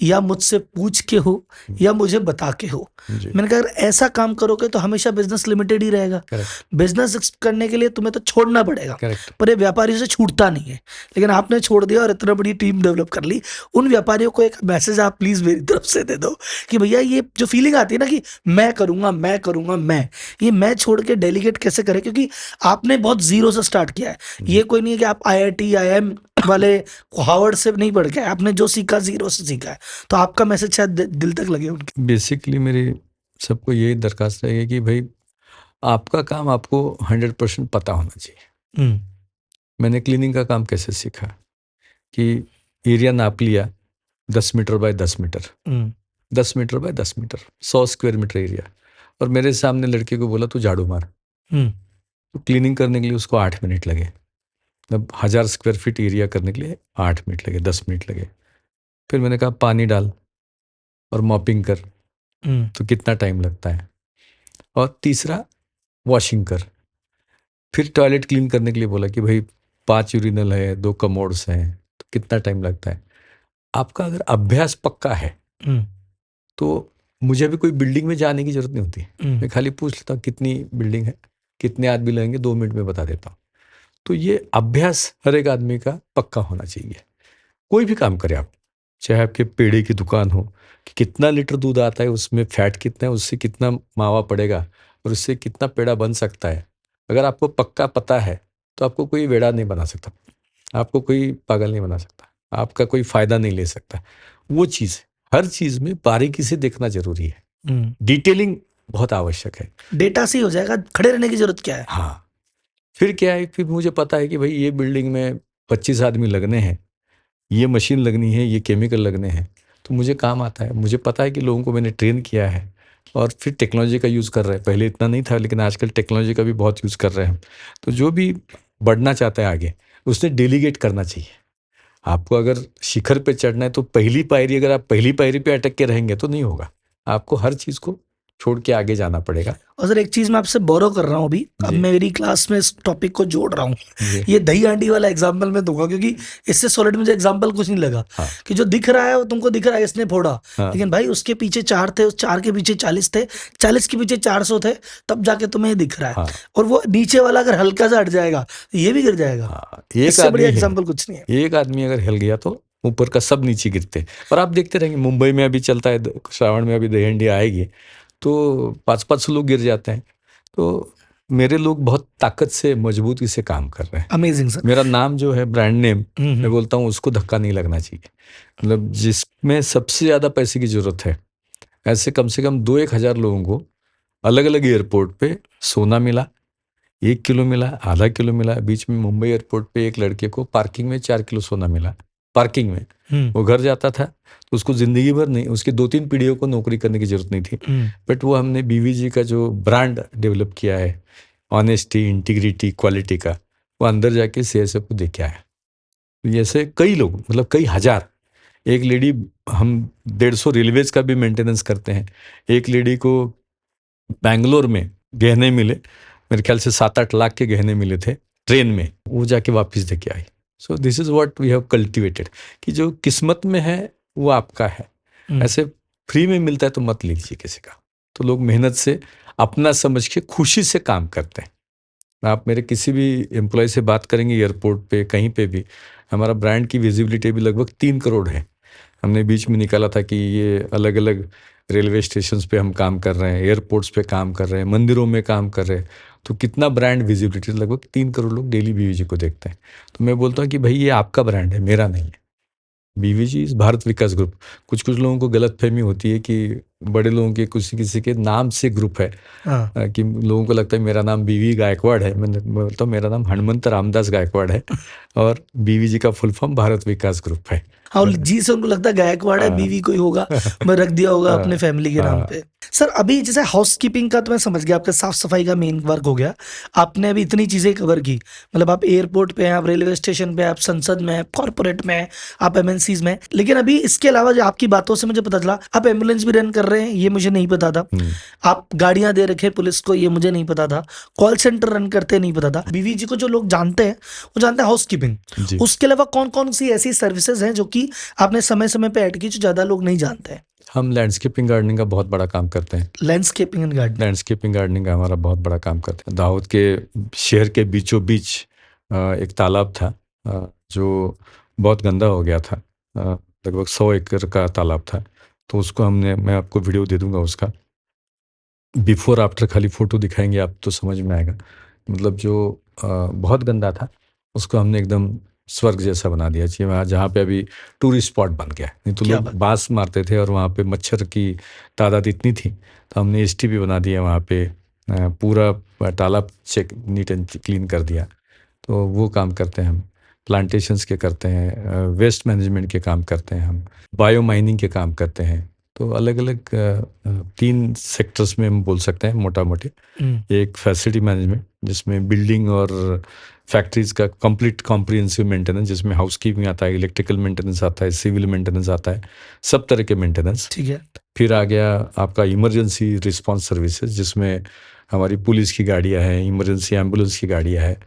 या मुझसे पूछ के हो, या मुझे बता के हो। जी। मैंने कहा अगर ऐसा काम करोगे तो हमेशा बिजनेस लिमिटेड ही रहेगा। करेक्ट। बिजनेस करने के लिए तुम्हें तो छोड़ना पड़ेगा, करेक्ट। पर ये व्यापारियों से छूटता नहीं है। लेकिन आपने छोड़ दिया और इतना बड़ी टीम डेवलप कर ली। उन व्यापारियों को एक मैसेज आप प्लीज मेरी तरफ से दे दो कि भैया ये जो फीलिंग आती है ना कि मैं करूंगा मैं करूंगा मैं छोड़ के डेलीगेट कैसे करें, क्योंकि आपने बहुत जीरो से स्टार्ट किया है। ये कोई नहीं है कि आप IIT IIM वाले हार्वर्ड से नहीं पढ़ के आए, आपने जो सीखा जीरो से सीखा है। तो आपका मैसेज शायद दिल तक लगे उनके। बेसिकली मेरी सबको यही दरखास्त रहेगी कि भाई आपका काम आपको 100% पता होना चाहिए। मैंने क्लीनिंग का काम कैसे सीखा कि एरिया नाप लिया 10 metre by 10 metre, 10 metre by 10 metre, 100 square metre area, और मेरे सामने लड़के को बोला तू झाड़ू मार। तो क्लीनिंग करने के लिए उसको 8 मिनट लगे, मतलब 1000 स्क्वायर फीट एरिया करने के लिए 8 मिनट लगे, 10 मिनट लगे। फिर मैंने कहा पानी डाल और मॉपिंग कर, तो कितना टाइम लगता है। और तीसरा वॉशिंग कर। फिर टॉयलेट क्लीन करने के लिए बोला कि भाई 5 यूरिनल है, 2 कमोड्स हैं, तो कितना टाइम लगता है। आपका अगर अभ्यास पक्का है तो मुझे भी कोई बिल्डिंग में जाने की जरूरत नहीं होती। मैं खाली पूछ लेता हूँ कितनी बिल्डिंग है, कितने आदमी लगेंगे, 2 मिनट में बता देता हूँ। तो ये अभ्यास हर एक आदमी का पक्का होना चाहिए। कोई भी काम करें आप, चाहे आपके पेड़े की दुकान हो कि कितना लीटर दूध आता है, उसमें फैट कितना है, उससे कितना मावा पड़ेगा और उससे कितना पेड़ा बन सकता है। अगर आपको पक्का पता है तो आपको कोई वेड़ा नहीं बना सकता, आपको कोई पागल नहीं बना सकता, आपका कोई फायदा नहीं ले सकता। वो चीज़ हर चीज़ में बारीकी से देखना जरूरी है। डिटेलिंग बहुत आवश्यक है। डेटा से ही हो जाएगा, खड़े रहने की जरूरत क्या है। हाँ। फिर क्या है, फिर मुझे पता है कि भाई ये बिल्डिंग में 25 आदमी लगने हैं, ये मशीन लगनी है, ये केमिकल लगने हैं, तो मुझे काम आता है। मुझे पता है कि लोगों को मैंने ट्रेन किया है और फिर टेक्नोलॉजी का यूज़ कर रहे हैं। पहले इतना नहीं था, लेकिन आजकल टेक्नोलॉजी का भी बहुत यूज़ कर रहे हैं। तो जो भी बढ़ना चाहता है आगे, उसने डेलीगेट करना चाहिए। आपको अगर शिखर पे चढ़ना है तो पहली पायरी, अगर आप पहली पायरी पे अटक के रहेंगे तो नहीं होगा। आपको हर चीज़ को छोड़ के आगे जाना पड़ेगा। और सर एक चीज मैं आपसे बोरो कर रहा हूँ अभी, अब जी। मेरी क्लास में इस टॉपिक को जोड़ रहा हूँ। जी। ये दही हांडी वाला एग्जांपल मैं दूंगा क्योंकि इससे सॉलिड मुझे एग्जांपल कुछ नहीं लगा। हाँ। कि जो दिख रहा है वो तुमको दिख रहा है, इसने फोड़ा, हाँ। लेकिन भाई उसके पीछे 4 थे, उस 4 के पीछे 40 थे, 40 के पीछे 400 थे, तब जाके तुम्हें ये दिख रहा है। हाँ। और वो नीचे वाला अगर हल्का सा हट जाएगा तो ये भी गिर जाएगा। हाँ, एक इससे बढ़िया आदमी एग्जाम्पल कुछ नहीं है। एक आदमी अगर हिल गया तो ऊपर का सब नीचे गिरते हैं। और आप देखते रहेंगे मुंबई में अभी चलता है, श्रावण में अभी दही हांडी आएगी तो 5-5 लोग गिर जाते हैं। तो मेरे लोग बहुत ताकत से, मजबूती से काम कर रहे हैं। Amazing sir. मेरा नाम जो है, ब्रांड नेम, मैं बोलता हूँ उसको धक्का नहीं लगना चाहिए। मतलब जिसमें सबसे ज़्यादा पैसे की ज़रूरत है, ऐसे कम से कम 2-1 हज़ार लोगों को अलग अलग एयरपोर्ट पे सोना मिला, 1 किलो मिला, आधा किलो मिला। बीच में मुंबई एयरपोर्ट पे एक लड़के को पार्किंग में 4 किलो सोना मिला, पार्किंग में। वो घर जाता था तो उसको जिंदगी भर नहीं, उसकी 2-3 पीढ़ियों को नौकरी करने की जरूरत नहीं थी। बट वो हमने BVG का जो ब्रांड डेवलप किया है, ऑनेस्टी, इंटीग्रिटी, क्वालिटी का, वो अंदर जाके CSF को दे के आया। ऐसे कई लोग, मतलब कई हज़ार। एक लेडी, हम 150 रेलवेज का भी मेंटेनेंस करते हैं। एक लेडी को बेंगलोर में गहने मिले, मेरे ख्याल से 7-8 लाख के गहने मिले थे ट्रेन में, वो जाके वापस दे के आई। So this is what we have cultivated, कि जो किस्मत में है वो आपका है। ऐसे फ्री में मिलता है तो मत लीजिए किसी का। तो लोग मेहनत से, अपना समझ के, खुशी से काम करते हैं। आप मेरे किसी भी एम्प्लॉय से बात करेंगे एयरपोर्ट पे, कहीं पे भी, हमारा ब्रांड की विजिबिलिटी भी लगभग 3 करोड़ है। हमने बीच में निकाला था कि ये अलग अलग रेलवे स्टेशन पे हम काम कर रहे हैं, एयरपोर्ट्स पे काम कर रहे हैं, मंदिरों में काम कर रहे हैं। तो कितना ब्रांड विजिबिलिटी, लगभग 3 करोड़ लोग डेली बीवीजी को देखते हैं। तो मैं बोलता हूँ कि भाई ये आपका ब्रांड है, मेरा नहीं है। BVG is Bharat Vikas group. कुछ कुछ लोगों को गलतफहमी होती है कि बड़े लोगों के किसी किसी के नाम से ग्रुप है, हाँ। कि लोगों को लगता है मेरा नाम बीवी गायकवाड़ है। मैं बोलता हूँ मेरा नाम हनुमंत रामदास गायकवाड़ है और बीवीजी का फुल फॉर्म भारत विकास ग्रुप है। और जी से उनको लगता है गायकवाड़ है, हाँ। बीवी कोई होगा, मैं रख दिया होगा अपने हाँ, फैमिली के नाम हाँ। पे। सर अभी जैसे हाउसकीपिंग का तो मैं समझ गया, आपका साफ सफाई का मेन वर्क हो गया, आपने अभी इतनी चीजें कवर की, मतलब आप एयरपोर्ट पे हैं, आप रेलवे स्टेशन पे, आप संसद में, आप कॉर्पोरेट में, आप एमएनसीज में। लेकिन अभी इसके अलावा जो आपकी बातों से मुझे पता चला, आप एम्बुलेंस भी रन कर रहे हैं, ये मुझे नहीं पता था। आप गाड़ियां दे रखे पुलिस को, ये मुझे नहीं पता था। कॉल सेंटर रन करते नहीं पता था। बीवीजी को जो लोग जानते हैं वो जानते हैं हाउसकीपिंग। जी। उसके अलावा कौन कौन सी ऐसी सर्विसेज हैं जो कि आपने समय समय पे ऐड की, जो ज्यादा लोग नहीं जानते हैं? हम लैंडस्केपिंग गार्डनिंग का बहुत बड़ा काम करते हैं। Landscaping and gardening. Landscaping gardening का हमारा बहुत बड़ा काम करते हैं। दाहोद के शहर के बीचों बीच एक तालाब था जो बहुत गंदा हो गया था। लगभग 100 एकड़ का तालाब था। तो उसको मैं आपको वीडियो दे दूंगा उसका, बिफोर आफ्टर खाली फोटो दिखाएंगे आप तो समझ में आएगा। मतलब जो बहुत गंदा था उसको हमने एकदम स्वर्ग जैसा बना दिया चाहिए। वहाँ जहाँ पे अभी टूरिस्ट स्पॉट बन गया, नहीं तो क्या लोग बात। बांस मारते थे और वहाँ पे मच्छर की तादाद इतनी थी, तो हमने एसटीपी बना दिया वहाँ पे। पूरा तालाब चेक नीट एंड क्लीन कर दिया। तो वो काम करते हैं हम। प्लांटेशंस के करते हैं, वेस्ट मैनेजमेंट के काम करते हैं हम, बायो माइनिंग के काम करते हैं। तो अलग अलग 3 सेक्टर्स में हम बोल सकते हैं मोटा मोटी। एक फैसिलिटी मैनेजमेंट जिसमें बिल्डिंग और फैक्ट्रीज का कंप्लीट कॉम्प्रिहेंसिव मेंटेनेंस, जिसमें हाउसकीपिंग आता है, इलेक्ट्रिकल मेंटेनेंस आता है, सिविल मेंटेनेंस आता है, सब तरह के मेंटेनेंस। ठीक है। फिर आ गया आपका इमरजेंसी रिस्पांस सर्विसेज, जिसमें हमारी पुलिस की गाड़ियां हैं, इमरजेंसी एम्बुलेंस की गाड़ियां हैं,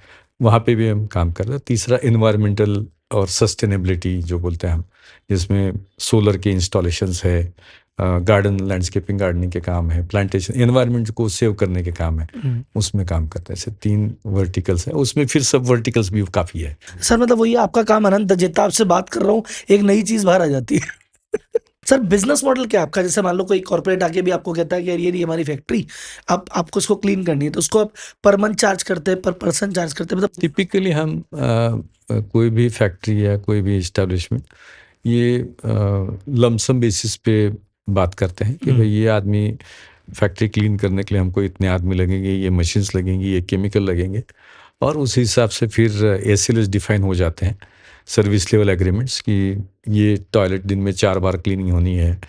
वहाँ पे भी हम काम कर रहे हैं। तीसरा इन्वायरमेंटल और सस्टेनेबिलिटी जो बोलते हैं हम, जिसमें सोलर के इंस्टॉलेशंस है, गार्डन लैंडस्केपिंग गार्डनिंग के काम है, प्लांटेशन एनवायरनमेंट को सेव करने के काम है, उसमें काम करते हैं। ऐसे 3 वर्टिकल्स है, उसमें फिर सब वर्टिकल्स भी काफ़ी है। सर मतलब वही आपका काम अनंत है, जितना आपसे बात कर रहा हूँ एक नई चीज बाहर आ जाती है। सर बिजनेस मॉडल क्या है आपका? जैसे मान लो कोई कॉर्पोरेट आके भी आपको कहता है कि यार ये हमारी फैक्ट्री, अब आपको इसको क्लीन करनी है, तो उसको आप पर मंथ चार्ज करते हैं, पर पर्सन चार्ज करते हैं, मतलब टिपिकली हम कोई भी फैक्ट्री या कोई भी इस्टेब्लिशमेंट ये लमसम बेसिस पे बात करते हैं कि भाई ये आदमी फैक्ट्री क्लीन करने के लिए हमको इतने आदमी लगेंगे, ये मशीन्स लगेंगी, ये केमिकल लगेंगे, और उस हिसाब से फिर एसएलएस डिफाइन हो जाते हैं, सर्विस लेवल एग्रीमेंट्स, कि ये टॉयलेट दिन में 4 बार क्लीनिंग होनी है,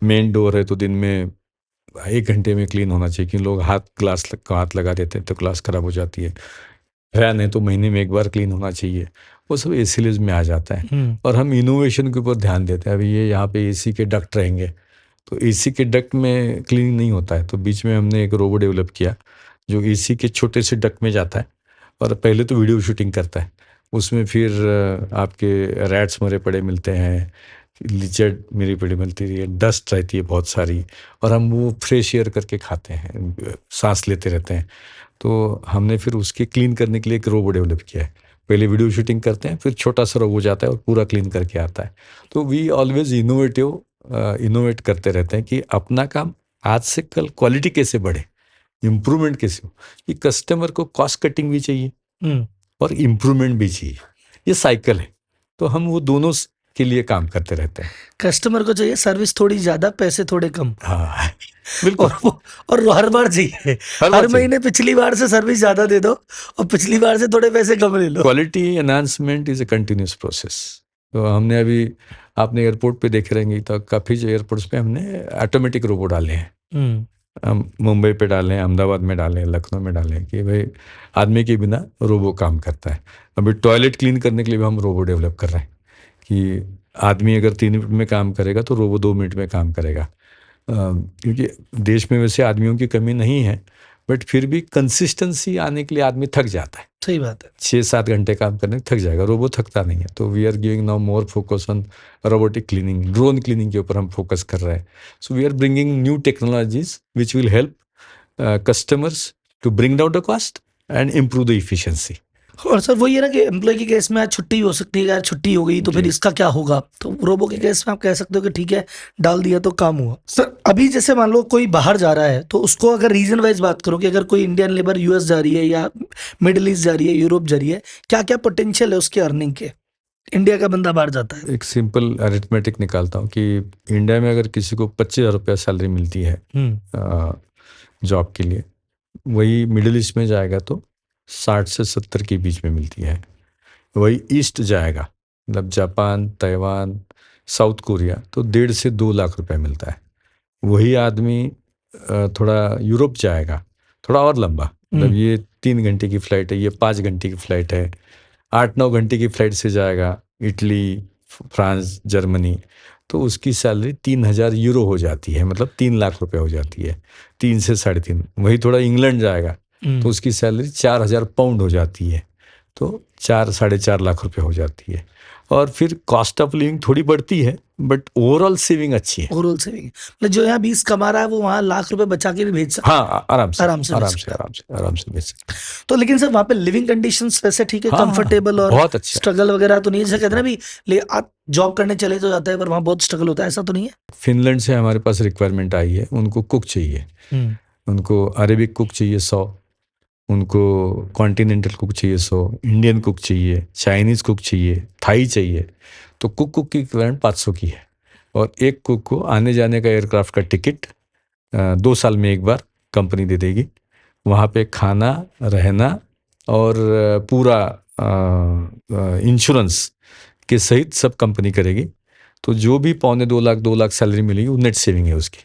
मेन डोर है तो दिन में 1 घंटे में क्लीन होना चाहिए, कि लोग हाथ लगा देते हैं तो ग्लास खराब हो जाती है, फैन है तो महीने में 1 बार क्लीन होना चाहिए, वो सब एसीएलएस में आ जाता है। और हम इनोवेशन के ऊपर ध्यान देते हैं। अभी ये यहाँ पे एसी के डक्ट रहेंगे, तो एसी के डक्ट में क्लीनिंग नहीं होता है, तो बीच में हमने एक रोबो डेवलप किया जो एसी के छोटे से डक्ट में जाता है और पहले तो वीडियो शूटिंग करता है। उसमें फिर आपके रैट्स मरे पड़े मिलते हैं, लिचर्ड मेरी पड़ी मिलती है, डस्ट रहती है बहुत सारी, और हम वो फ्रेश एयर करके खाते हैं, सांस लेते रहते हैं। तो हमने फिर उसके क्लीन करने के लिए एक रोबो डेवलप किया है। पहले वीडियो शूटिंग करते हैं, फिर छोटा सा रोबो जाता है और पूरा क्लीन करके आता है। तो वी ऑलवेज इनोवेट करते रहते हैं कि अपना काम आज से कल क्वालिटी कैसे बढ़े, इम्प्रूवमेंट कैसे हो, कि कस्टमर को कॉस्ट कटिंग भी चाहिए और इम्प्रूवमेंट भी चाहिए, ये साइकिल है। तो हम वो दोनों के लिए काम करते रहते हैं। कस्टमर को चाहिए सर्विस थोड़ी ज्यादा, पैसे थोड़े कम। हाँ बिल्कुल। और हर बार चाहिए, हर महीने पिछली बार से सर्विस ज्यादा दे दो और पिछली बार से थोड़े पैसे कम ले लो। Quality enhancement is a continuous process. तो हमने अभी आपने एयरपोर्ट पे देखे रहेंगे, तो काफ़ी जो एयरपोर्ट्स पे हमने ऑटोमेटिक रोबो डाले हैं। हम मुंबई पे डाले हैं, अहमदाबाद में डाले हैं, लखनऊ में डाले हैं, कि भाई आदमी के बिना रोबो काम करता है। अभी टॉयलेट क्लीन करने के लिए भी हम रोबो डेवलप कर रहे हैं, कि आदमी अगर 3 मिनट में काम करेगा तो रोबो 2 मिनट में काम करेगा। क्योंकि देश में वैसे आदमियों की कमी नहीं है, बट फिर भी कंसिस्टेंसी आने के लिए आदमी थक जाता है। सही बात है। 6-7 घंटे काम करने थक जाएगा, रोबो थकता नहीं है। तो we are giving now more focus on robotic cleaning, drone cleaning के ऊपर हम फोकस कर रहे हैं। So we are bringing new technologies which will help customers to bring down the cost and improve the efficiency. और सर वही है ना कि एम्प्लॉय के केस में आज छुट्टी हो सकती है, यार छुट्टी हो गई तो फिर जी। इसका क्या होगा, तो रोबो के केस में आप कह सकते हो कि ठीक है डाल दिया तो काम हुआ। सर अभी जैसे मान लो कोई बाहर जा रहा है तो उसको अगर रीजन वाइज बात करो कि अगर कोई इंडियन लेबर यूएस जा रही है या मिडिल ईस्ट जा रही है, यूरोप जा रही है, क्या क्या पोटेंशियल है उसके अर्निंग के, इंडिया का बंदा बाहर जाता है। एक सिंपल अरिथमेटिक निकालता हूँ कि इंडिया में अगर किसी को 25,000 रुपया सैलरी मिलती है जॉब के लिए, वही मिडिल ईस्ट में जाएगा तो 60 से 70 के बीच में मिलती है। वही ईस्ट जाएगा, मतलब जापान, ताइवान, साउथ कोरिया, तो 1.5 से 2 लाख रुपए मिलता है। वही आदमी थोड़ा यूरोप जाएगा, थोड़ा और लंबा, मतलब ये 3 घंटे की फ़्लाइट है, ये 5 घंटे की फ़्लाइट है, 8-9 घंटे की फ़्लाइट से जाएगा इटली, फ्रांस, जर्मनी, तो उसकी सैलरी 3,000 यूरो हो जाती है, मतलब 3 लाख रुपए हो जाती है, 3 से 3.5। वही थोड़ा इंग्लैंड जाएगा तो उसकी सैलरी 4,000 पाउंड हो जाती है, तो 4-4.5 लाख रुपए हो जाती है। और फिर कॉस्ट ऑफ लिविंग थोड़ी बढ़ती है, बट ओवरऑल सेविंग अच्छी है। ओवरऑल सेविंग, मतलब जो यहाँ 20 कमा रहा है वो वहाँ लाख रुपए बचा के भी भेज सकता हाँ, आराम से आराम से भेज आराम से सकता है। आराम से भेज सकते हैं। तो लेकिन सर वहाँ पे लिविंग कंडीशंस वैसे ठीक है, हाँ, कंफर्टेबल और बहुत अच्छा है। स्ट्रगल वगैरह तो नहीं है, जैसे कहते हैं ना भी ले आप जॉब करने चले तो जाता है पर वहाँ बहुत स्ट्रगल होता है, ऐसा तो नहीं है। फिनलैंड से हमारे पास रिक्वायरमेंट आई है, उनको कुक चाहिए, उनको अरेबिक कुक चाहिए 100, उनको कॉन्टिनेंटल कुक चाहिए 100, इंडियन कुक चाहिए, चाइनीज़ कुक चाहिए, थाई चाहिए। तो कुक की रिक्वायरमेंट 500 की है, और एक कुक को आने जाने का एयरक्राफ्ट का टिकट 2 साल में एक बार कंपनी दे देगी। वहाँ पे खाना, रहना और पूरा इंश्योरेंस के सहित सब कंपनी करेगी। तो जो भी 2.25 लाख सैलरी मिलेगी वो नेट सेविंग है उसकी।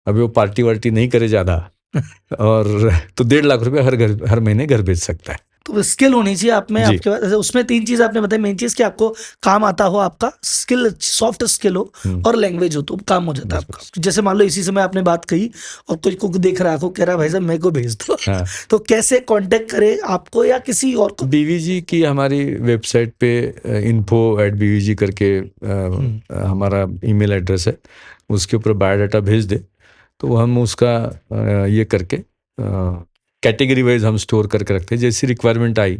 अभी वो पार्टी वार्टी नहीं करे ज़्यादा और तो 1.5 लाख रुपए हर महीने घर भेज सकता है। तो स्किल होनी चाहिए आप में, जी। आपके पास। उसमें 3 चीज आपने बताई, मेन चीज कि आपको काम आता हो, आपका स्किल सॉफ्ट स्किल हो और लैंग्वेज हो, तो काम हो जाता है बस, आपका। जैसे मान लो इसी समय आपने बात कही और कोई कुक देख रहा है आपको, कह रहा है भाई साहब मेरे को भेज दो हाँ। तो कैसे कांटेक्ट करे आपको या किसी और को? बीवीजी की हमारी वेबसाइट पे info@bvg करके हमारा ईमेल एड्रेस है, उसके ऊपर बायोडाटा भेज दे तो हम उसका ये करके कैटेगरी वाइज हम स्टोर करके रखते हैं। जैसी रिक्वायरमेंट आई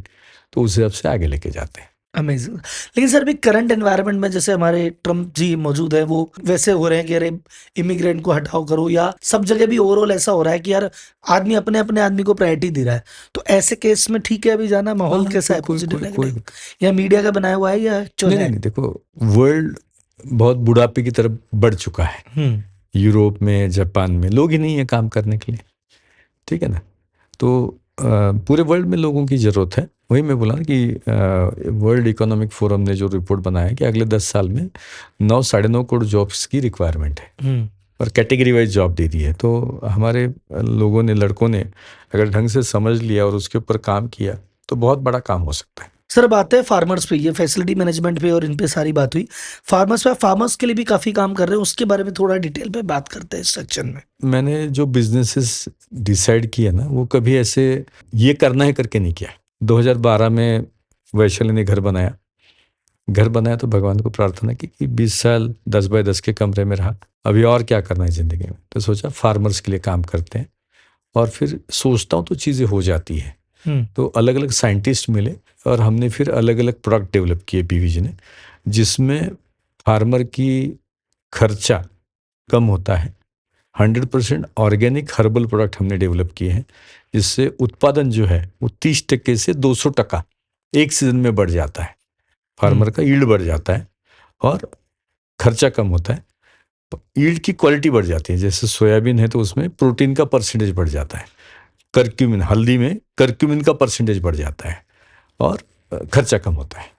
तो उस हिसाब से आगे लेके जाते हैं। अमेजिंग। लेकिन सर अभी करंट एनवायरनमेंट में जैसे हमारे ट्रम्प जी मौजूद है, वो वैसे हो रहे हैं कि अरे इमिग्रेंट को हटाओ करो, या सब जगह भी ओवरऑल ऐसा हो रहा है कि यार आदमी अपने अपने आदमी को प्रायोरिटी दे रहा है, तो ऐसे केस में ठीक है अभी जाना? माहौल कैसा है, पॉजिटिव नेगेटिव, या मीडिया का बनाया हुआ है या एक्चुअल नहीं है? नहीं, देखो वर्ल्ड बहुत बुढ़ापे की तरफ बढ़ चुका है। यूरोप में, जापान में लोग ही नहीं है काम करने के लिए, ठीक है ना। तो पूरे वर्ल्ड में लोगों की ज़रूरत है। वही मैं बोला कि वर्ल्ड इकोनॉमिक फोरम ने जो रिपोर्ट बनाया है कि अगले 10 साल में 9-9.5 करोड़ जॉब्स की रिक्वायरमेंट है, और कैटेगरी वाइज जॉब दे दी है। तो हमारे लोगों ने, लड़कों ने अगर ढंग से समझ लिया और उसके ऊपर काम किया तो बहुत बड़ा काम हो सकता है। सर बात है फार्मर्स पे, ये फैसिलिटी मैनेजमेंट पे और इन पे सारी बात हुई। फार्मर्स पे, फार्मर्स के लिए भी काफी काम कर रहे हैं, उसके बारे में थोड़ा डिटेल पे बात करते हैं इस सेक्शन में। मैंने जो बिजनेसेस डिसाइड किया ना, वो कभी ऐसे ये करना है करके नहीं किया। 2012 में वैशाली ने घर बनाया तो भगवान को प्रार्थना की कि 20 साल 10 बाय 10 के कमरे में रहा, अभी और क्या करना है ज़िंदगी में, तो सोचा फार्मर्स के लिए काम करते हैं। और फिर सोचता हूँ तो चीज़ें हो जाती है। तो अलग अलग साइंटिस्ट मिले और हमने फिर अलग अलग प्रोडक्ट डेवलप किए बीवीजी ने, जिसमें फार्मर की खर्चा कम होता है। 100% ऑर्गेनिक हर्बल प्रोडक्ट हमने डेवलप किए हैं, जिससे उत्पादन जो है वो 30% से 200% एक सीजन में बढ़ जाता है। फार्मर का यील्ड बढ़ जाता है और खर्चा कम होता है। यील्ड की क्वालिटी बढ़ जाती है। जैसे सोयाबीन है तो उसमें प्रोटीन का परसेंटेज बढ़ जाता है, करक्यूमिन, हल्दी में करक्यूमिन का परसेंटेज बढ़ जाता है और खर्चा कम होता है।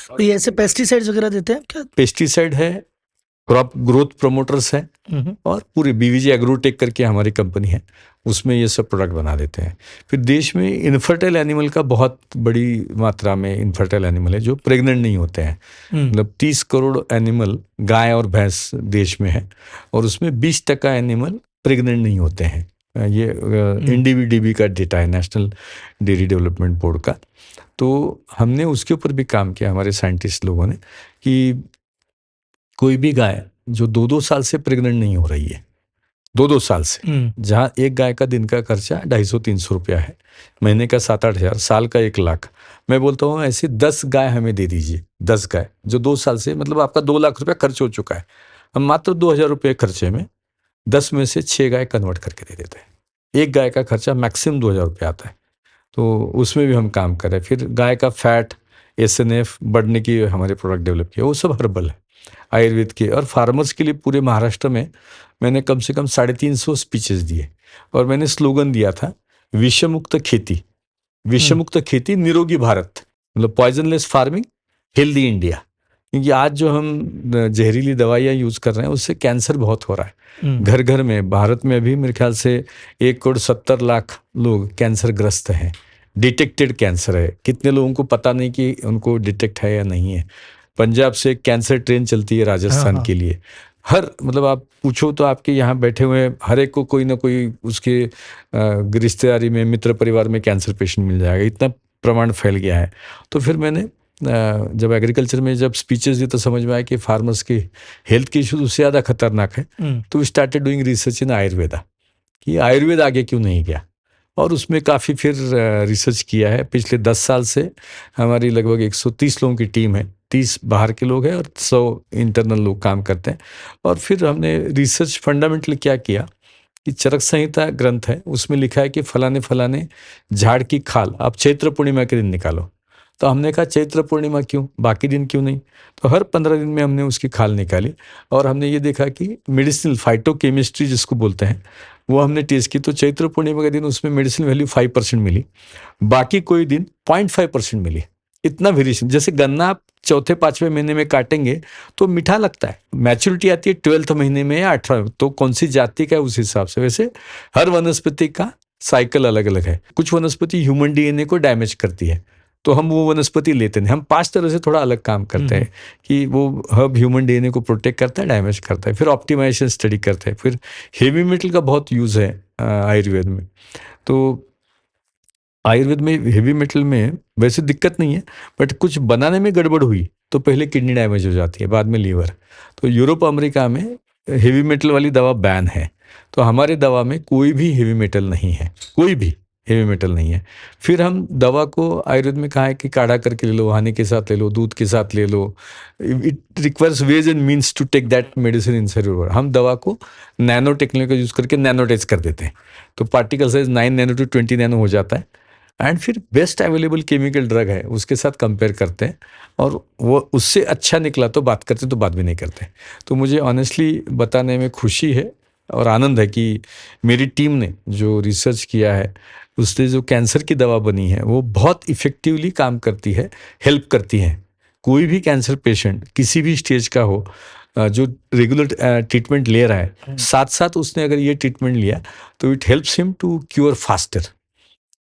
तो ये ऐसे पेस्टिसाइड्स वगैरह देते हैं क्या? पेस्टिसाइड है, क्रॉप ग्रोथ प्रमोटर्स है, और पूरी बीवीजी एग्रोटेक करके हमारी कंपनी है, उसमें ये सब प्रोडक्ट बना देते हैं। फिर देश में इनफर्टाइल एनिमल का बहुत बड़ी मात्रा में इनफर्टाइल एनिमल है जो प्रेग्नेंट नहीं होते हैं। मतलब 30 करोड़ एनिमल गाय और भैंस देश में है, और उसमें 20% एनिमल प्रेग्नेंट नहीं होते हैं। ये NDB-DB का डेटा है, नेशनल डेयरी डेवलपमेंट बोर्ड का। तो हमने उसके ऊपर भी काम किया, हमारे साइंटिस्ट लोगों ने, कि कोई भी गाय जो 2-2 साल से प्रेग्नेंट नहीं हो रही है, 2 साल से, जहाँ एक गाय का दिन का खर्चा 250-300 रुपया है, महीने का 7-8 हज़ार, साल का 1 लाख। मैं बोलता हूँ ऐसी 10 गाय हमें दे दीजिए, 10 गाय जो 2 साल से, मतलब आपका 2 लाख रुपया खर्च हो चुका है, हम मात्र 2,000 रुपये खर्चे में 10 में से 6 गाय कन्वर्ट करके दे देते हैं। एक गाय का खर्चा मैक्सिमम 2,000 रुपये आता है, तो उसमें भी हम काम कर रहे हैं। फिर गाय का फैट, SNF बढ़ने की हमारे प्रोडक्ट डेवलप किए, वो सब हर्बल है, आयुर्वेद के। और फार्मर्स के लिए पूरे महाराष्ट्र में मैंने कम से कम 350 स्पीचेस दिए, और मैंने स्लोगन दिया था, विषमुक्त खेती, विषमुक्त खेती, निरोगी भारत, मतलब पॉइजनलेस फार्मिंग, हेल्दी इंडिया। क्योंकि आज जो हम जहरीली दवाइयाँ यूज़ कर रहे हैं उससे कैंसर बहुत हो रहा है घर घर में। भारत में अभी मेरे ख्याल से 1,70,00,000 लोग कैंसर ग्रस्त हैं, डिटेक्टेड कैंसर है। कितने लोगों को पता नहीं कि उनको डिटेक्ट है या नहीं है। पंजाब से एक कैंसर ट्रेन चलती है राजस्थान के लिए, हर, मतलब आप पूछो तो आपके यहाँ बैठे हुए हर एक को कोई ना कोई उसके रिश्तेदारी में, मित्र परिवार में कैंसर पेशेंट मिल जाएगा, इतना प्रमाण फैल गया है। तो फिर मैंने जब एग्रीकल्चर में जब स्पीचेस दी तो समझ में आया कि फार्मर्स की हेल्थ के इशूज उससे ज़्यादा खतरनाक है। तो we started doing research in Ayurveda, कि आयुर्वेद आगे क्यों नहीं गया, और उसमें काफ़ी फिर रिसर्च किया है। पिछले 10 साल से हमारी लगभग 130 लोगों की टीम है, 30 बाहर के लोग हैं और 100 इंटरनल लोग काम करते हैं। और फिर हमने रिसर्च फंडामेंटली क्या किया कि चरक संहिता ग्रंथ है, उसमें लिखा है कि फलाने फलाने झाड़ की खाल आप चैत्र पूर्णिमा के दिन निकालो। तो हमने कहा चैत्र पूर्णिमा क्यों, बाकी दिन क्यों नहीं? तो हर 15 दिन में हमने उसकी खाल निकाली, और हमने ये देखा कि मेडिसिनल फाइटोकेमिस्ट्री जिसको बोलते हैं वो हमने टेस्ट की। तो चैत्र पूर्णिमा के दिन उसमें मेडिसिन वैल्यू 5% मिली, बाकी कोई दिन 0.5% मिली। इतना वेरिएशन, जैसे गन्ना आप चौथे 5वें महीने में काटेंगे तो मीठा लगता है, मैच्योरिटी आती है 12th महीने में या 18वें, तो कौन सी जाति का है उस हिसाब से। वैसे हर वनस्पति का साइकिल अलग अलग है। कुछ वनस्पति ह्यूमन DNA को डैमेज करती है, तो हम वो वनस्पति लेते नहीं। हम 5 तरह से थोड़ा अलग काम करते हैं, कि वो हर्ब ह्यूमन DNA को प्रोटेक्ट करता है, डैमेज करता है, फिर ऑप्टिमाइजेशन स्टडी करते हैं। फिर हेवी मेटल का बहुत यूज़ है आयुर्वेद में। तो आयुर्वेद में हेवी मेटल में वैसे दिक्कत नहीं है, बट कुछ बनाने में गड़बड़ हुई तो पहले किडनी डैमेज हो जाती है, बाद में लीवर। तो यूरोप अमेरिका में हेवी मेटल वाली दवा बैन है, तो हमारे दवा में कोई भी हेवी मेटल नहीं है, कोई भी हेवी मेटल नहीं है। फिर हम दवा को आयुर्वेद में कहा है कि काढ़ा करके ले लो, हानि के साथ ले लो, दूध के साथ ले लो। It requires ways and means to take that medicine inside your body. हम दवा को नैनो टेक्नोलॉजी का यूज़ करके नैनोटाइज कर देते हैं, तो particle size 9 nano to 20 nano हो जाता है। एंड फिर बेस्ट अवेलेबल केमिकल ड्रग है उसके साथ कंपेयर करते हैं, और वो उससे अच्छा निकला तो बात करते, तो बात भी नहीं करते। तो मुझे ऑनेस्टली बताने में खुशी है और आनंद है कि मेरी टीम ने जो रिसर्च किया है उससे जो कैंसर की दवा बनी है वो बहुत इफ़ेक्टिवली काम करती है, हेल्प करती है। कोई भी कैंसर पेशेंट किसी भी स्टेज का हो, जो रेगुलर ट्रीटमेंट ले रहा है, साथ साथ उसने अगर ये ट्रीटमेंट लिया तो it helps him to cure faster.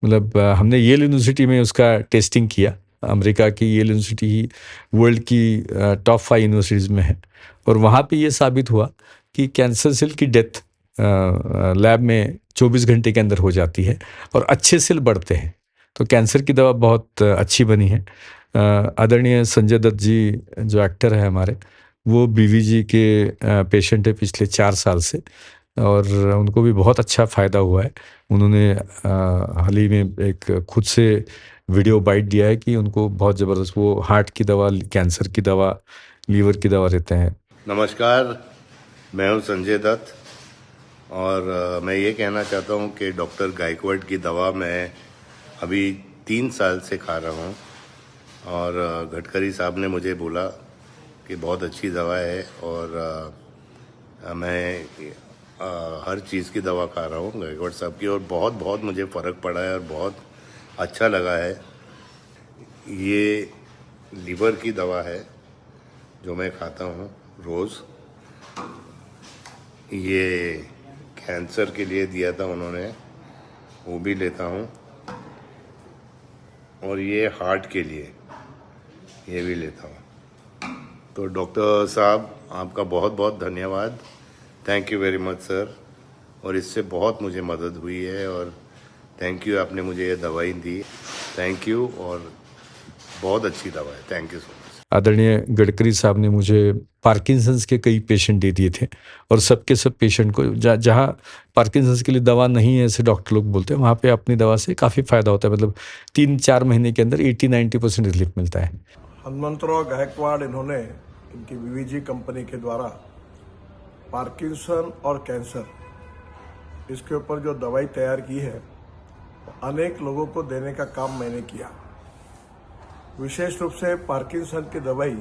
मतलब हमने येल यूनिवर्सिटी में उसका टेस्टिंग किया। अमेरिका की येल यूनिवर्सिटी ही वर्ल्ड की टॉप 5 यूनिवर्सिटीज़ में है, और वहाँ पे ये साबित हुआ कि कैंसर सेल की डेथ लैब में 24 घंटे के अंदर हो जाती है, और अच्छे सेल बढ़ते हैं। तो कैंसर की दवा बहुत अच्छी बनी है। आदरणीय संजय दत्त जी जो एक्टर है हमारे, वो BVG के पेशेंट है पिछले 4 साल से, और उनको भी बहुत अच्छा फ़ायदा हुआ है। उन्होंने हाल ही में एक खुद से वीडियो बाइट दिया है कि उनको बहुत ज़बरदस्त, वो हार्ट की दवा, कैंसर की दवा, लीवर की दवा लेते हैं। नमस्कार, मैं हूं संजय दत्त, और मैं ये कहना चाहता हूं कि डॉक्टर गायकवाड़ की दवा मैं अभी 3 साल से खा रहा हूं, और गडकरी साहब ने मुझे बोला कि बहुत अच्छी दवा है, और मैं हर चीज़ की दवा खा रहा हूँ गायकवाड़ साहब की, और बहुत बहुत मुझे फ़र्क पड़ा है और बहुत अच्छा लगा है। ये लीवर की दवा है जो मैं खाता हूँ रोज़। ये कैंसर के लिए दिया था उन्होंने, वो भी लेता हूँ, और ये हार्ट के लिए ये भी लेता हूँ। तो डॉक्टर साहब आपका बहुत बहुत धन्यवाद, thank you very much sir. और इससे बहुत मुझे मदद हुई है, और थैंक यू, आपने मुझे ये दवाई दी, थैंक यू, और बहुत अच्छी दवा है, थैंक यू सो मच। आदरणीय गडकरी साहब ने मुझे पार्किंसंस के कई पेशेंट दे दिए थे, और सबके सब पेशेंट को जहाँ पार्किंसंस के लिए दवा नहीं है ऐसे डॉक्टर लोग बोलते हैं, वहाँ पे अपनी दवा से काफ़ी फ़ायदा होता है। मतलब 3-4 महीने के अंदर 80-90% रिलीफ मिलता है। हनुमंतराव गायकवाड़ इन्होंने इनकी वीवीजी कंपनी के द्वारा पार्किंसन और कैंसर इसके ऊपर जो दवाई तैयार की है अनेक लोगों को देने का काम मैंने किया। विशेष रूप से पार्किंसन की दवाई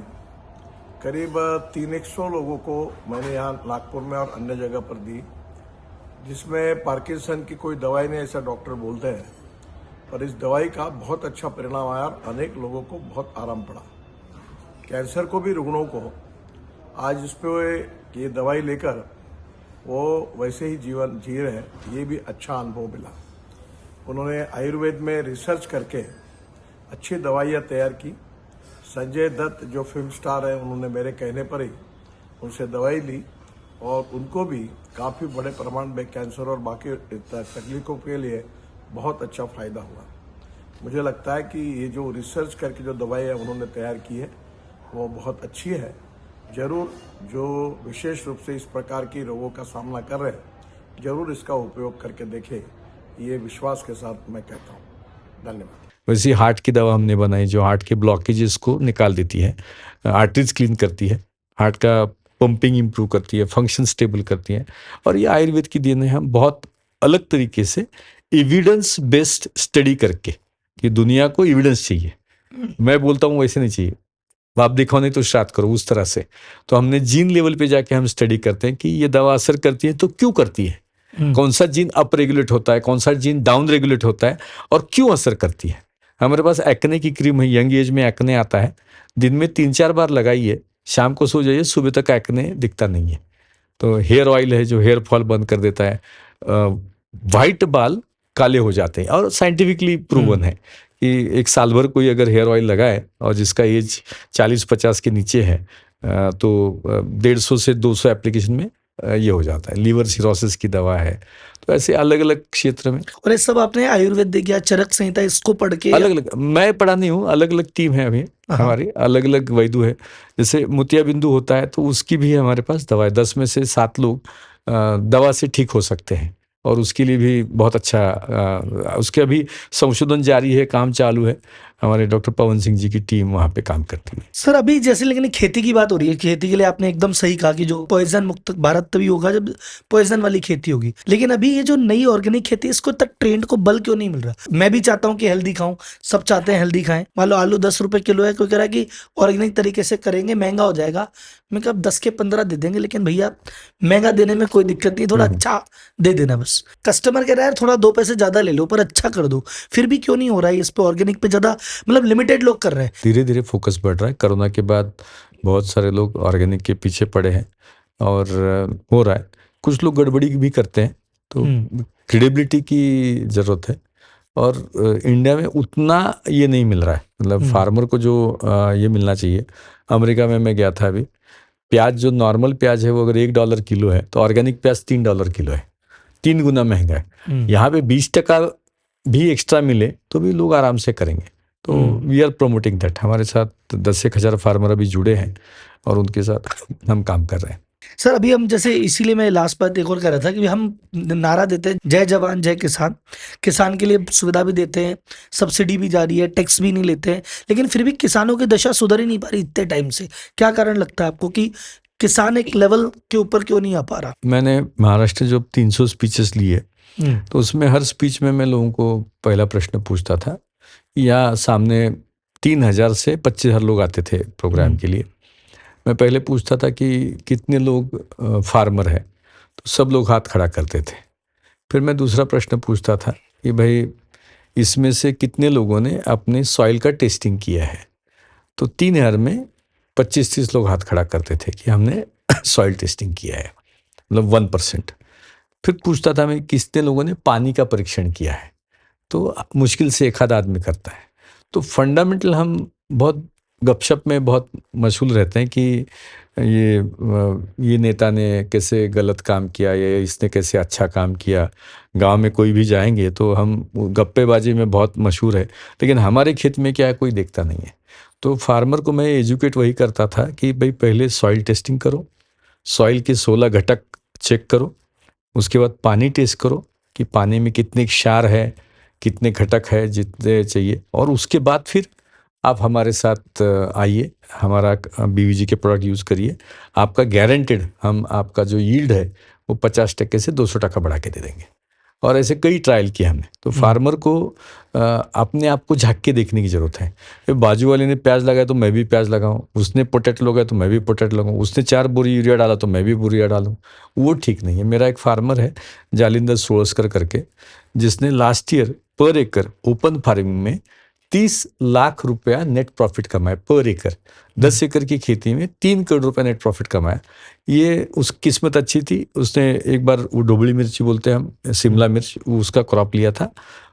करीब 300 लोगों को मैंने यहाँ नागपुर में और अन्य जगह पर दी, जिसमें पार्किंसन की कोई दवाई नहीं ऐसा डॉक्टर बोलते हैं, पर इस दवाई का बहुत अच्छा परिणाम आया और अनेक लोगों को बहुत आराम पड़ा। कैंसर को भी रुग्णों को आज इस पे ये दवाई लेकर वो वैसे ही जीवन जी रहे हैं, ये भी अच्छा अनुभव मिला। उन्होंने आयुर्वेद में रिसर्च करके अच्छी दवाइयाँ तैयार की। संजय दत्त जो फिल्म स्टार है, उन्होंने मेरे कहने पर ही उनसे दवाई ली और उनको भी काफ़ी बड़े प्रमाण में कैंसर और बाकी तकलीफों के लिए बहुत अच्छा फ़ायदा हुआ। मुझे लगता है कि ये जो रिसर्च करके जो दवाई है उन्होंने तैयार की है वो बहुत अच्छी है। जरूर जो विशेष रूप से इस प्रकार की रोगों का सामना कर रहे हैं जरूर इसका उपयोग करके देखें, ये विश्वास के साथ मैं कहता हूँ। धन्यवाद। वैसे हार्ट की दवा हमने बनाई जो हार्ट के ब्लॉकेजेस को निकाल देती है, आर्टरीज क्लीन करती है, हार्ट का पंपिंग इंप्रूव करती है, फंक्शन स्टेबल करती है। और ये आयुर्वेद की देन है। हम बहुत अलग तरीके से एविडेंस बेस्ड स्टडी करके, कि दुनिया को एविडेंस चाहिए, मैं बोलता हूँ वैसे नहीं चाहिए, आप दिखाओ नहीं तो श्राद्ध करो, उस तरह से। तो हमने जीन लेवल पे जाके हम स्टडी करते हैं कि ये दवा असर करती है तो क्यों करती है, कौन सा जीन अप रेगुलेट होता है, कौन सा जीन डाउन रेगुलेट होता है और क्यों असर करती है। हमारे पास एक्ने की क्रीम है, यंग एज में एक्ने आता है, दिन में 3-4 बार लगाइए, शाम को सो जाइए, सुबह तक एक्ने दिखता नहीं है। तो हेयर ऑयल है जो हेयर फॉल बंद कर देता है, वाइट बाल काले हो जाते हैं, और साइंटिफिकली प्रूवन है कि 1 साल भर कोई अगर हेयर ऑयल लगाए और जिसका एज 40-50 के नीचे है तो 150 से 200 एप्लीकेशन में ये हो जाता है। लीवर सिरोसिस की दवा है। तो ऐसे अलग अलग क्षेत्र में, और ये सब आपने आयुर्वेद या चरक संहिता इसको पढ़ के? अलग अलग, मैं पढ़ा नहीं हूँ, अलग अलग टीम है अभी हमारी, अलग अलग वैद्य है। जैसे मोतिया बिंदु होता है तो उसकी भी हमारे पास दवा है, 10 में से 7 लोग दवा से ठीक हो सकते हैं, और उसके लिए भी बहुत अच्छा उसके अभी संशोधन जारी है, काम चालू है। हमारे डॉक्टर पवन सिंह जी की टीम वहाँ पे काम करती है। सर अभी जैसे लेकिन खेती की बात हो रही है, खेती के लिए आपने एकदम सही कहा कि जो पॉइजन मुक्त भारत तभी होगा जब पॉइजन वाली खेती होगी। लेकिन अभी ये जो नई ऑर्गेनिक खेती, इसको तक ट्रेंड को बल क्यों नहीं मिल रहा? मैं भी चाहता हूँ कि हेल्दी खाऊं, सब चाहते हैं हेल्दी खाएं। मान लो आलू 10 रुपए किलो है, कोई कह रहा है कि ऑर्गेनिक तरीके से करेंगे महंगा हो जाएगा। मैं कहा 10 के 15 दे देंगे, लेकिन भैया महंगा देने में कोई दिक्कत नहीं, थोड़ा अच्छा दे देना बस। कस्टमर कह रहा है थोड़ा 2 पैसे ज्यादा ले लो पर अच्छा कर दो, फिर भी क्यों नहीं हो रहा है इस पे ऑर्गेनिक पे ज्यादा, मतलब लिमिटेड लोग कर रहे हैं। धीरे धीरे फोकस बढ़ रहा है। कोरोना के बाद बहुत सारे लोग ऑर्गेनिक के पीछे पड़े हैं और हो रहा है। कुछ लोग गड़बड़ी भी करते हैं, तो क्रेडिबिलिटी की जरूरत है। और इंडिया में उतना ये नहीं मिल रहा है, मतलब फार्मर को जो ये मिलना चाहिए। अमेरिका में मैं गया था अभी, प्याज जो नॉर्मल प्याज है वो अगर $1 किलो है तो ऑर्गेनिक प्याज $3 किलो है, 3 गुना महंगा है। यहाँ पे 20% भी एक्स्ट्रा मिले तो भी लोग आराम से करेंगे। तो वी आर प्रमोटिंग दैट। हमारे साथ 10,000 फार्मर अभी जुड़े हैं और उनके साथ हम काम कर रहे हैं। सर अभी हम जैसे, इसीलिए मैं लास्ट बात एक और कह रहा था कि हम नारा देते हैं जय जवान जय किसान, किसान के लिए सुविधा भी देते हैं, सब्सिडी भी जारी है, टैक्स भी नहीं लेते हैं, लेकिन फिर भी किसानों की दशा सुधर ही नहीं पा रही इतने टाइम से। क्या कारण लगता है आपको कि किसान एक लेवल के ऊपर क्यों नहीं आ पा रहा? मैंने महाराष्ट्र जो 300 स्पीचेस लिए तो उसमें हर स्पीच में मैं लोगों को पहला प्रश्न पूछता था। यहाँ सामने 3,000 से 25,000 लोग आते थे प्रोग्राम के लिए। मैं पहले पूछता था कि कितने लोग फार्मर है, तो सब लोग हाथ खड़ा करते थे। फिर मैं दूसरा प्रश्न पूछता था कि भाई इसमें से कितने लोगों ने अपने सॉइल का टेस्टिंग किया है, तो 3,000 में 25-30 लोग हाथ खड़ा करते थे कि हमने सॉइल टेस्टिंग किया है, मतलब 1%। फिर पूछता था मैं कितने लोगों ने पानी का परीक्षण किया है, तो मुश्किल से 1 आदमी करता है। तो फंडामेंटल हम बहुत गपशप में बहुत मशगूल रहते हैं कि ये नेता ने कैसे गलत काम किया, या इसने कैसे अच्छा काम किया। गांव में कोई भी जाएंगे तो हम गप्पेबाजी में बहुत मशहूर है, लेकिन हमारे खेत में क्या है कोई देखता नहीं है। तो फार्मर को मैं एजुकेट वही करता था कि भाई पहले सॉइल टेस्टिंग करो, सॉइल के 16 घटक चेक करो, उसके बाद पानी टेस्ट करो कि पानी में कितने क्षार है, कितने घटक है, जितने चाहिए, और उसके बाद फिर आप हमारे साथ आइए, हमारा बीवीजी के प्रोडक्ट यूज़ करिए। आपका गारंटेड हम आपका जो यील्ड है वो 50% से 200% बढ़ा के दे देंगे। और ऐसे कई ट्रायल किए हमने। तो फार्मर को अपने आप को झांक के देखने की ज़रूरत है। बाजू वाले ने प्याज लगाया तो मैं भी प्याज लगाऊं, उसने पोटैटो लगाया तो मैं भी पोटैटो लगाऊं, उसने 4 बोरी यूरिया डाला तो मैं भी यूरिया डालूं। वो ठीक नहीं है। मेरा एक फार्मर है जालिंदर सोलस्कर करके, जिसने लास्ट ईयर पर एकड़ ओपन फार्मिंग में 30 लाख रुपया नेट प्रॉफिट कमाया पर एकड़। 10 एकड़ की खेती में 3 करोड़ रुपया नेट प्रॉफिट कमाया। ये उसकी किस्मत अच्छी थी। उसने एक बार वो डोबली मिर्ची बोलते हैं हम, शिमला मिर्च, उसका क्रॉप लिया था,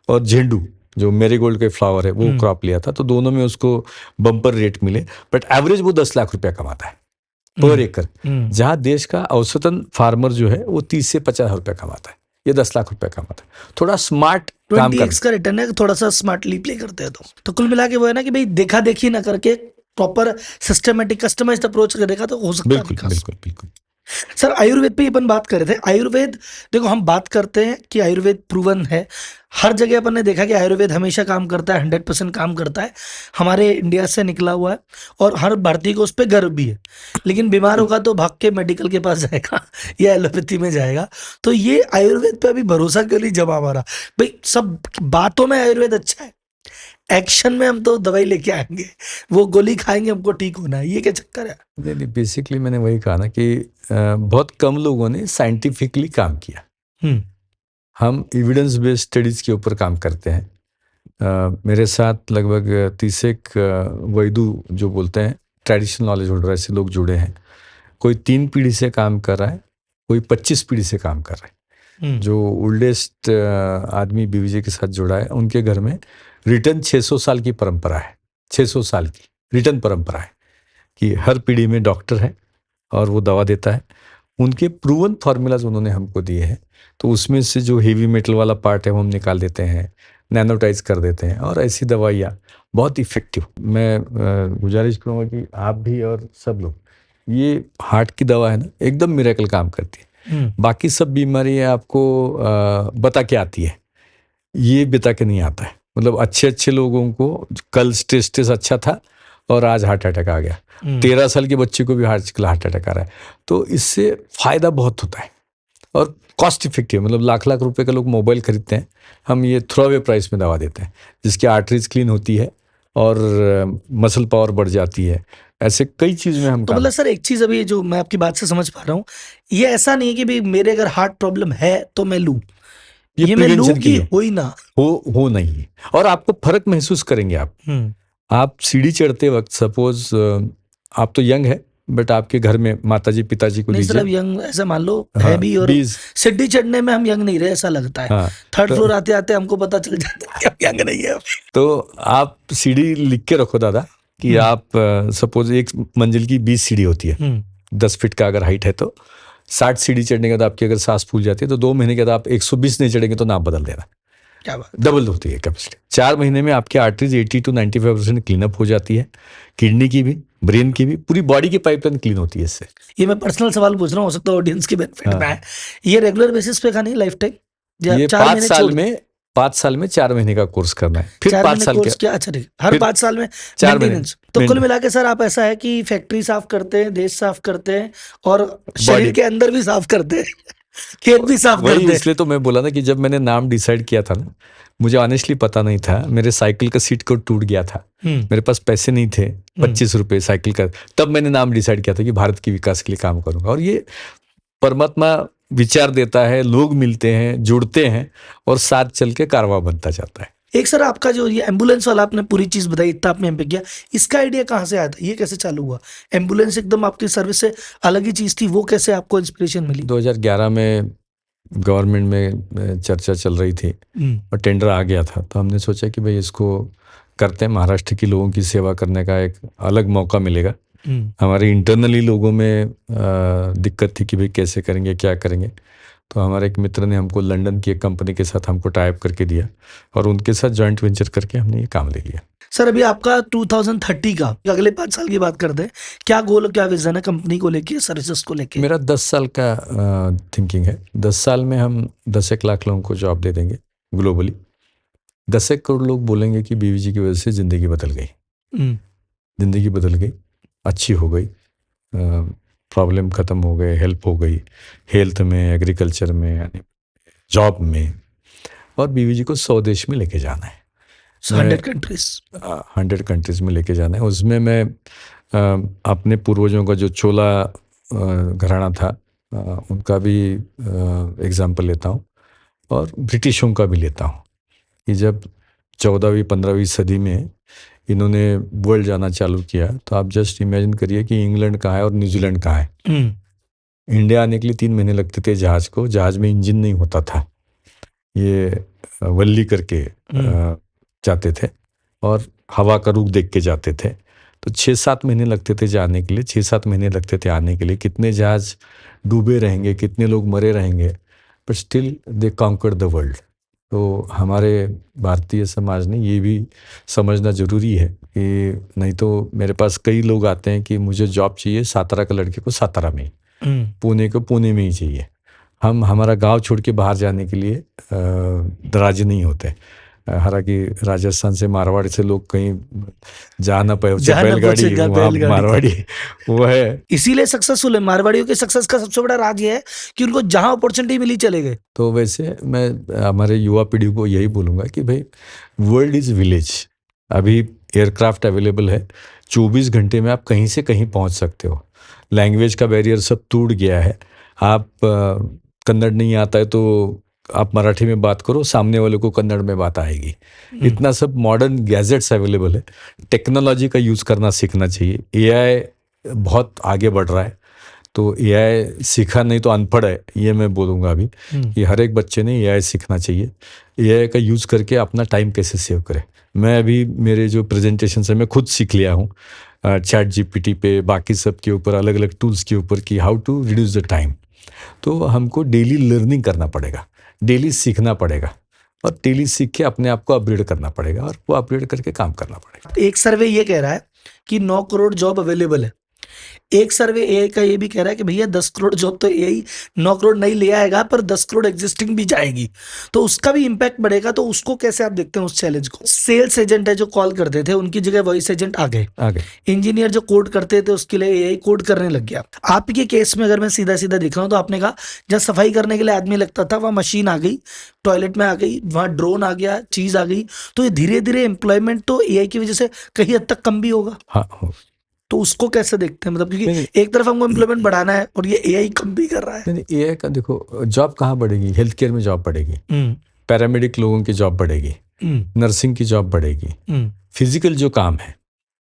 और झेंडू जो मेरीगोल्ड के फ्लावर है वो क्रॉप लिया था। तो दोनों में उसको बम्पर रेट मिले, बट एवरेज वो 10 लाख रुपया कमाता है पर एकड़, जहाँ देश का औसतन फार्मर जो है वो 30 से 50 रुपया कमाता है, ये 10 लाख रुपया कमाता है। थोड़ा स्मार्ट काम 20x का रिटर्न है, थोड़ा सा स्मार्टली प्ले करते हैं। तो कुल मिला के वो है ना कि भाई देखा देखी ना करके प्रॉपर सिस्टमेटिक कस्टमाइज्ड अप्रोच करेगा तो हो सकता है बिल्कुल विकास। बिल्कुल बिल्कुल। सर आयुर्वेद पे अपन बात कर रहे थे। आयुर्वेद देखो, हम बात करते हैं कि आयुर्वेद प्रूवन है, हर जगह अपन ने देखा कि आयुर्वेद हमेशा काम करता है, 100% काम करता है, हमारे इंडिया से निकला हुआ है और हर भारतीय को उस पर गर्व भी है। लेकिन बीमार होगा तो भाग के मेडिकल के पास जाएगा या एलोपैथी में जाएगा। तो ये आयुर्वेद पे अभी भरोसा क्यों नहीं जमा हमारा? भाई सब बातों में आयुर्वेद अच्छा है, एक्शन में हम तो दवाई लेके आएंगे, वो गोली खाएंगे, हमको ठीक होना है, ये क्या चक्कर है? नहीं, बेसिकली मैंने वही कहा ना कि बहुत कम लोगों ने साइंटिफिकली काम किया। हम एविडेंस बेस्ड स्टडीज के ऊपर काम करते हैं। मेरे साथ लगभग 30 वैदू जो बोलते हैं ट्रेडिशनल नॉलेज होल्डर, ऐसे लोग जुड़े हैं। कोई 3 पीढ़ी से काम कर रहा है, कोई 25 पीढ़ी से काम कर रहा है। जो ओल्डेस्ट आदमी बीवीजे के साथ जुड़ा है, उनके घर में रिटर्न 600 साल की परंपरा है। 600 साल की रिटर्न परंपरा है कि हर पीढ़ी में डॉक्टर है और वो दवा देता है। उनके प्रूवन फार्मूलाज उन्होंने हमको दिए हैं। तो उसमें से जो हेवी मेटल वाला पार्ट है वो हम निकाल देते हैं, नैनोटाइज कर देते हैं, और ऐसी दवाइयाँ बहुत इफेक्टिव। मैं गुजारिश करूँगा कि आप भी और सब लोग, ये हार्ट की दवा है ना, एकदम मिरेकल काम करती है। बाकी सब बीमारियाँ आपको बता के आती है, ये बता के नहीं आता है। मतलब अच्छे लोगों को कल स्ट्रेस अच्छा था और आज हार्ट अटैक आ गया। 13 साल के बच्चे को भी हार्ट अटैक आ रहा है। तो इससे फायदा बहुत होता है और कॉस्ट इफेक्टिव। मतलब लाख रुपए का लोग मोबाइल खरीदते हैं, हम ये थ्रो अवे प्राइस में दवा देते हैं, जिसकी आर्टरीज क्लीन होती है और मसल पावर बढ़ जाती है। ऐसे कई चीज में हम तो मतलब सर एक चीज अभी जो मैं आपकी बात से समझ पा रहा हूँ, ये ऐसा नहीं है कि भाई मेरे अगर हार्ट प्रॉब्लम है तो मैं लूं, ये मैं लूं कि हो ही ना हो नहीं। और आपको फर्क महसूस करेंगे आप सीढ़ी चढ़ते वक्त, सपोज आप तो यंग है, बट आपके घर में माताजी पिताजी को दीजिए। नहीं सर, यंग ऐसा मान लो है भी, और सीढ़ी चढ़ने में हम यंग नहीं रहे ऐसा लगता है। थर्ड फ्लोर आते आते हमको पता चल जाता है कि हम यंग नहीं है। तो आप सीढ़ी लिख के रखो दादा कि आप सपोज एक मंजिल की 20 सीढ़ी होती है, 10 फीट का अगर हाइट है तो 60 सीढ़ी चढ़ने के बाद आपकी अगर सांस फूल जाती है तो 2 महीने के बाद आप 120 नहीं चढ़ेंगे तो नाप बदल देना। क्या बात, डबल होती है कैपेसिटी। 4 महीने में आपकी आर्टरीज 80 to 95% क्लीन अप हो जाती है। किडनी की भी, ब्रेन की भी, पूरी बॉडी की पाइपलाइन क्लीन होती है इससे। ये मैं पर्सनल सवाल पूछ रहा हूँ, हो सकता है ऑडियंस की बेनिफिट में है। ये रेगुलर बेसिस पे का नहीं, लाइफ टाइम? ये 5 साल में 4 महीने का कोर्स करना है, फिर 5 साल कोर्स क्या? अच्छा, हर 5 साल में 4 महीने। तो कुल मिला के सर आप ऐसा है कि फैक्ट्री साफ करते हैं, देश साफ करते हैं, और शरीर के अंदर भी साफ करते हैं, खेत भी साफ करते हैं। इसलिए तो मैं बोला ना कि जब मैंने नाम डिसाइड किया था ना, मुझे ऑनेस्टली पता नहीं था। मेरे साइकिल का सीट कोट टूट गया था, मेरे पास पैसे नहीं थे, 25 रुपए साइकिल का। तब मैंने नाम डिसाइड किया था कि भारत के विकास के लिए काम करूंगा। और ये परमात्मा विचार देता है, लोग मिलते हैं, जुड़ते हैं, और साथ चल के कारवां बनता जाता है। एक सर आपका जो ये एम्बुलेंस वाला आपने पूरी चीज बताई, इतना आपने एम पे किया, इसका आइडिया कहाँ से आया था? ये कैसे चालू हुआ? एम्बुलेंस एकदम आपकी सर्विस से अलग ही चीज थी, वो कैसे आपको इंस्पिरेशन मिली? 2011 में गवर्नमेंट में चर्चा चल रही थी और टेंडर आ गया था, तो हमने सोचा कि भाई इसको करते हैं। महाराष्ट्र के लोगों की सेवा करने का एक अलग मौका मिलेगा। हमारे इंटरनली लोगों में दिक्कत थी कि भाई कैसे करेंगे, क्या करेंगे। तो हमारे एक मित्र ने हमको लंदन की एक कंपनी के साथ हमको टाई अप करके दिया और उनके साथ जॉइंट वेंचर करके हमने ये काम ले लिया। सर अभी आपका 2030 का अगले 5 साल की बात करते हैं, क्या गोल क्या विजन है कंपनी को लेके, सर्विसेज को लेके? मेरा 10 साल का थिंकिंग है। 10 साल में हम 10 लाख लोगों को जॉब दे देंगे ग्लोबली। 10 करोड़ लोग बोलेंगे कि बीवीजी की वजह से ज़िंदगी बदल गई, ज़िंदगी बदल गई, अच्छी हो गई, प्रॉब्लम ख़त्म हो गए, हेल्प हो गई, हेल्थ में, एग्रीकल्चर में, यानी जॉब में। और बीवीजी को 100 देश में लेके जाना है, 100 कंट्रीज़ में लेके जाना है। उसमें मैं अपने पूर्वजों का जो चोला घराना था उनका भी एग्जाम्पल लेता हूँ और ब्रिटिशों का भी लेता हूँ कि जब 14वीं 15वीं सदी में इन्होंने वर्ल्ड जाना चालू किया, तो आप जस्ट इमेजिन करिए कि इंग्लैंड कहाँ है और न्यूजीलैंड कहाँ है। इंडिया आने के लिए 3 महीने लगते थे जहाज़ को, जहाज़ में इंजन नहीं होता था, ये वल्ली करके जाते थे और हवा का रुख देख के जाते थे। तो 6-7 महीने लगते थे जाने के लिए, 6-7 महीने लगते थे आने के लिए। कितने जहाज़ डूबे रहेंगे, कितने लोग मरे रहेंगे, but still they conquered the world. तो हमारे भारतीय समाज ने ये भी समझना ज़रूरी है कि नहीं तो मेरे पास कई लोग आते हैं कि मुझे जॉब चाहिए सातारा के लड़के को सातारा में, पुणे को पुणे में ही चाहिए। हम हमारा गांव छोड़ के बाहर जाने के लिए राजी नहीं होते। हालांकि राजस्थान से मारवाड़ी से लोग कहीं जा ना पाए, बैलगाड़ी वहाँ मारवाड़ी वो है, इसीलिए सक्सेसफुल है। मारवाड़ियों के सक्सेस का सबसे बड़ा राज ये है कि उनको जहां अपॉर्चुनिटी मिली चले गए। तो वैसे मैं हमारे युवा पीढ़ी को यही बोलूँगा कि भाई वर्ल्ड इज़ विलेज। अभी एयरक्राफ्ट अवेलेबल है, 24 घंटे में आप कहीं से कहीं पहुँच सकते हो। लैंग्वेज का बैरियर सब टूट गया है। आप कन्नड़ नहीं आता है तो आप मराठी में बात करो, सामने वाले को कन्नड़ में बात आएगी। इतना सब मॉडर्न गैजेट्स अवेलेबल है। टेक्नोलॉजी का यूज़ करना सीखना चाहिए। एआई बहुत आगे बढ़ रहा है, तो एआई सीखा नहीं तो अनपढ़ है, ये मैं बोलूँगा अभी कि हर एक बच्चे ने एआई सीखना चाहिए। एआई का यूज़ करके अपना टाइम कैसे सेव करें। मैं अभी मेरे जो प्रेजेंटेशन से मैं खुद सीख लिया हूँ चैट जीपीटी पे, बाकी सब के ऊपर, अलग अलग टूल्स के ऊपर कि how to reduce the time. तो हमको डेली लर्निंग करना पड़ेगा, डेली सीखना पड़ेगा और डेली सीख के अपने आप को अपग्रेड करना पड़ेगा और वो अपग्रेड करके काम करना पड़ेगा। एक सर्वे ये कह रहा है कि 9 करोड़ जॉब अवेलेबल है। एक सर्वे एआई का ये भी कह रहा है कि भैया 10 करोड़ जॉब तो एआई 9 करोड़ नहीं ले आएगा, पर 10 करोड़ एग्जिस्टिंग भी जाएगी, तो उसका भी इम्पैक्ट बढ़ेगा। तो उसको कैसे आप देखते हैं उस चैलेंज को? सेल्स एजेंट है जो कॉल करते थे, उनकी जगह वॉइस एजेंट आ गए। इंजीनियर जो कोड करते थे उसके लिए एआई कोड करने लग गया। आपके केस में अगर मैं सीधा सीधा देख रहा हूँ तो आपने कहा जहाँ सफाई करने के लिए आदमी लगता था वहाँ मशीन आ गई, टॉयलेट में आ गई, वहाँ ड्रोन आ गया, चीज आ गई। तो ये धीरे धीरे एम्प्लॉयमेंट तो एआई की वजह से कहीं हद तक कम भी होगा। हाँ, तो उसको कैसे देखते हैं? मतलब क्योंकि एक तरफ हमको एम्प्लॉयमेंट बढ़ाना है और ये एआई कम भी कर रहा है। नहीं, एआई का देखो जॉब कहाँ बढ़ेगी? हेल्थ केयर में जॉब बढ़ेगी, पैरामेडिक लोगों की जॉब बढ़ेगी, नर्सिंग की जॉब बढ़ेगी, फिजिकल जो काम है,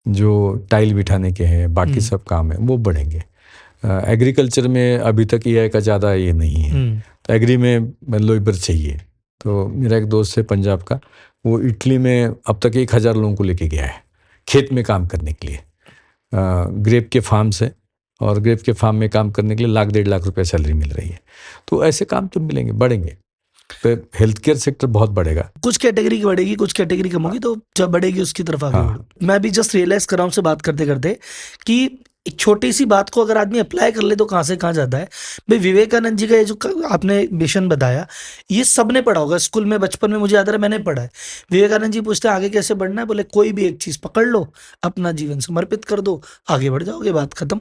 जो टाइल बिठाने के हैं, बाकी सब काम है, वो बढ़ेंगे। एग्रीकल्चर में अभी तक एआई का ज़्यादा ये नहीं है, तो एग्री में लेबर चाहिए। तो मेरा एक दोस्त है पंजाब का, वो इटली में अब तक 1000 लोगों को लेके गया है खेत में काम करने के लिए। ग्रेप के फार्म से, और ग्रेप के फार्म में काम करने के लिए 1.5 लाख रुपए सैलरी मिल रही है। तो ऐसे काम तो मिलेंगे, बढ़ेंगे। हेल्थ केयर सेक्टर बहुत बढ़ेगा। कुछ कैटेगरी की बढ़ेगी, कुछ कैटेगरी कम होगी, तो जब बढ़ेगी उसकी तरफ आगे बढ़ो। मैं भी जस्ट रियलाइज कर रहा हूँ से बात करते करते कि एक छोटी सी बात को अगर आदमी अप्लाई कर ले तो कहाँ से कहाँ जाता है। भाई विवेकानंद जी का ये जो आपने मिशन बताया, ये सबने पढ़ा होगा स्कूल में, बचपन में मुझे याद है मैंने पढ़ा है। विवेकानंद जी पूछते हैं आगे कैसे बढ़ना है, बोले कोई भी एक चीज पकड़ लो, अपना जीवन समर्पित कर दो, आगे बढ़ जाओगे, बात खत्म।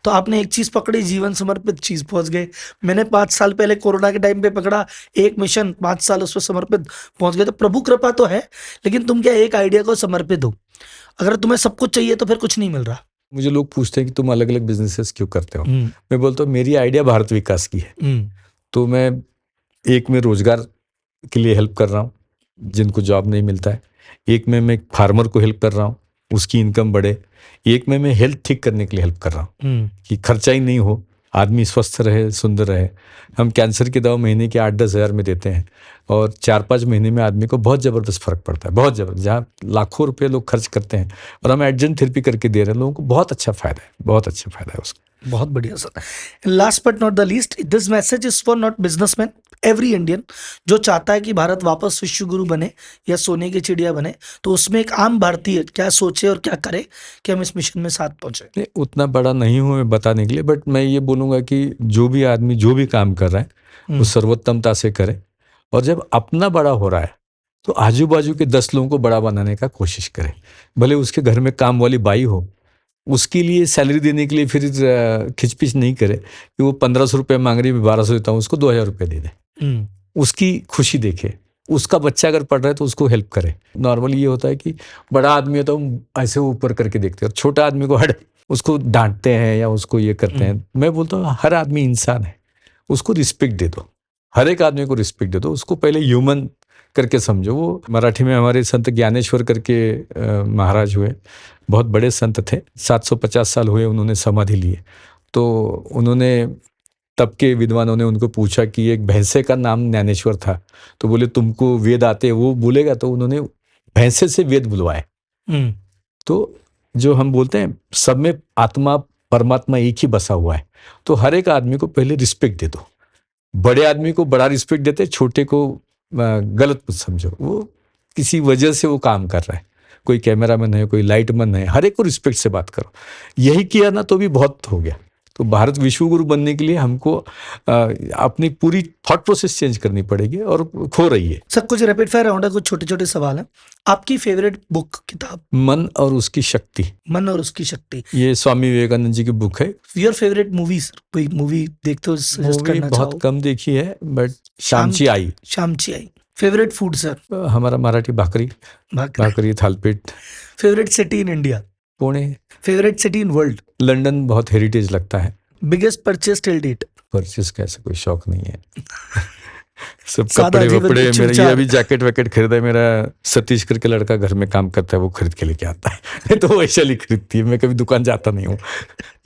तो आपने एक चीज पकड़ी, जीवन समर्पित, चीज पहुंच गए। मैंने 5 साल पहले कोरोना के टाइम पे पकड़ा एक मिशन, 5 साल उस पर समर्पित, पहुंच गए। तो प्रभु कृपा तो है, लेकिन तुम क्या एक आइडिया को समर्पित हो? अगर तुम्हें सब कुछ चाहिए तो फिर कुछ नहीं मिल रहा। मुझे लोग पूछते हैं कि तुम अलग अलग बिजनेसेस क्यों करते हो। मैं बोलता हूँ मेरी आइडिया भारत विकास की है। तो मैं एक में रोजगार के लिए हेल्प कर रहा हूँ जिनको जॉब नहीं मिलता है, एक में मैं फार्मर को हेल्प कर रहा हूँ उसकी इनकम बढ़े, एक में मैं हेल्थ ठीक करने के लिए हेल्प कर रहा हूँ कि खर्चा ही नहीं हो, आदमी स्वस्थ रहे, सुंदर रहे। हम कैंसर की दवा महीने के 8-10 हज़ार में देते हैं और 4-5 महीने में आदमी को बहुत ज़बरदस्त फर्क पड़ता है, बहुत ज़बरदस्त। जहाँ लाखों रुपए लोग खर्च करते हैं और हम एडजन थेरेपी करके दे रहे हैं लोगों को, बहुत अच्छा फ़ायदा है, बहुत अच्छा फ़ायदा है उसका। बहुत बढ़िया sir. Last but not the least, this message is for not businessman, every Indian जो चाहता है कि भारत वापस विश्व गुरु बने या सोने की चिड़िया बने, तो उसमें एक आम भारतीय क्या सोचे और क्या करे कि हम इस मिशन में साथ पहुंचे। नहीं, उतना बड़ा नहीं हूँ मैं बताने के लिए, बट मैं ये बोलूँगा कि जो भी आदमी जो भी काम कर रहा है वो सर्वोत्तमता से करे, और जब अपना बड़ा हो रहा है तो आजू बाजू के 10 लोगों को बड़ा बनाने का कोशिश करे। भले उसके घर में काम वाली बाई हो, उसके लिए सैलरी देने के लिए फिर खिचपिच नहीं करे कि वो 1500 रुपये मांग रही है, मैं 1200 देता हूँ, उसको 2000 रुपये दे दे, उसकी खुशी देखे। उसका बच्चा अगर पढ़ रहा है तो उसको हेल्प करे। नॉर्मली ये होता है कि बड़ा आदमी होता है हम ऐसे ऊपर करके देखते हैं, और छोटा आदमी को हट उसको डांटते हैं या उसको ये करते हैं। मैं बोलता हूँ हर आदमी इंसान है, उसको रिस्पेक्ट दे दो, हर एक आदमी को रिस्पेक्ट दे दो, उसको पहले ह्यूमन करके समझो। वो मराठी में हमारे संत ज्ञानेश्वर करके महाराज हुए, बहुत बड़े संत थे, 750 साल हुए उन्होंने समाधि लिए। तो उन्होंने तब के विद्वानों ने उनको पूछा कि एक भैंसे का नाम ज्ञानेश्वर था, तो बोले तुमको वेद आते वो बोलेगा, तो उन्होंने भैंसे से वेद बुलवाए। तो जो हम बोलते हैं सब में आत्मा परमात्मा एक ही बसा हुआ है, तो हर एक आदमी को पहले रिस्पेक्ट दे दो। बड़े आदमी को बड़ा रिस्पेक्ट देते, छोटे को गलत मत समझो, वो किसी वजह से वो काम कर रहा है, कोई कैमरामैन है, कोई लाइटमैन है, हर एक को रिस्पेक्ट से बात करो। यही किया ना तो भी बहुत हो गया। तो भारत विश्व गुरु बनने के लिए हमको अपनी पूरी थॉट प्रोसेस चेंज करनी पड़ेगी, और खो रही है। सब कुछ रैपिड फायर राउंड है, कुछ छोटे छोटे सवाल हैं। आपकी फेवरेट बुक किताब? मन और उसकी शक्ति। मन और उसकी शक्ति, ये स्वामी विवेकानंद जी की बुक है। Your favourite movies? कोई मूवी देखते हो, सजेस्ट मूवी करना बहुत चाहो? कम देखी है, but Shyamchi Aai. Shyamchi Aai. Favourite food sir? हमारा मराठी भाकरी, भाकरी थालपीठ। Favourite city in India? Pune. Favourite city in world? London बहुत हेरिटेज लगता है। Biggest purchase till date? Purchase का ऐसा कोई शौक नहीं है। सब सादा कपड़े जीवन वपड़े के मेरा, चूचा। ये अभी जैकेट वैकेट खरीदा है, मेरा सतीश करके लड़का घर में काम करता है, वो खरीद के लेके आता है। तो वैशाली खरीदती है, मैं कभी दुकान जाता नहीं हूँ।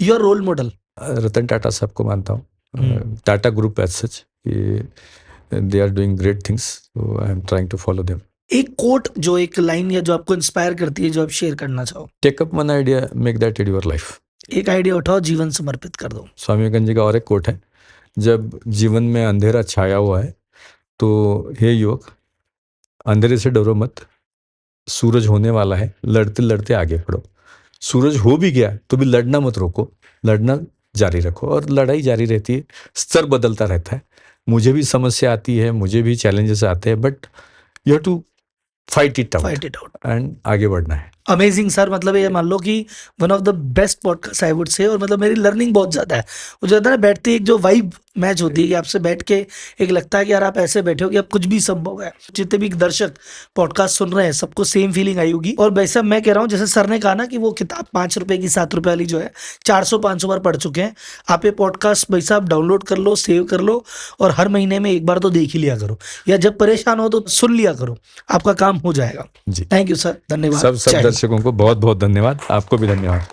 Your role model? Ratan Tata साहब को मानता हूँ, Tata group as such, they are doing great things, so I am trying to follow them. एक कोट, जो एक लाइन या जो आपको इंस्पायर करती है, जो आप शेयर करना चाहो? Take up one idea, make that it your life. एक आइडिया उठाओ, जीवन समर्पित कर दो। स्वामी विवेकानंद जी का और एक कोट है, जब जीवन में अंधेरा छाया हुआ है तो हे युवक, अंधेरे से डरो मत, सूरज होने वाला है, लड़ते लड़ते आगे बढ़ो। सूरज हो भी गया तो भी लड़ना मत रोको, लड़ना जारी रखो, और लड़ाई जारी रहती है, स्तर बदलता रहता है। मुझे भी समस्या आती है, मुझे भी चैलेंजेस आते हैं, but you have to fight it out and आगे बढ़ना है। अमेजिंग सर, मतलब ये मान लो कि one of the best podcast I would say, और मतलब मेरी लर्निंग बहुत ज़्यादा है। वो जो है ना, बैठते ही एक जो वाइब मैच होती है कि आपसे बैठ के एक लगता है कि यार आप ऐसे बैठे हो कि अब कुछ भी संभव है। जितने भी दर्शक पॉडकास्ट सुन रहे हैं सबको सेम फीलिंग आई होगी। और वैसे मैं कह रहा हूँ, जैसे सर ने कहा ना कि वो किताब 5 रुपए की 7 रुपए वाली जो है 400-500 बार पढ़ चुके हैं। आप ये पॉडकास्ट भाई साहब डाउनलोड कर लो, सेव कर लो, और हर महीने में एक बार तो देख ही लिया करो, या जब परेशान हो तो सुन लिया करो, आपका काम हो जाएगा। जी, थैंक यू सर, धन्यवाद। सब दर्शकों को बहुत बहुत धन्यवाद, आपको भी धन्यवाद।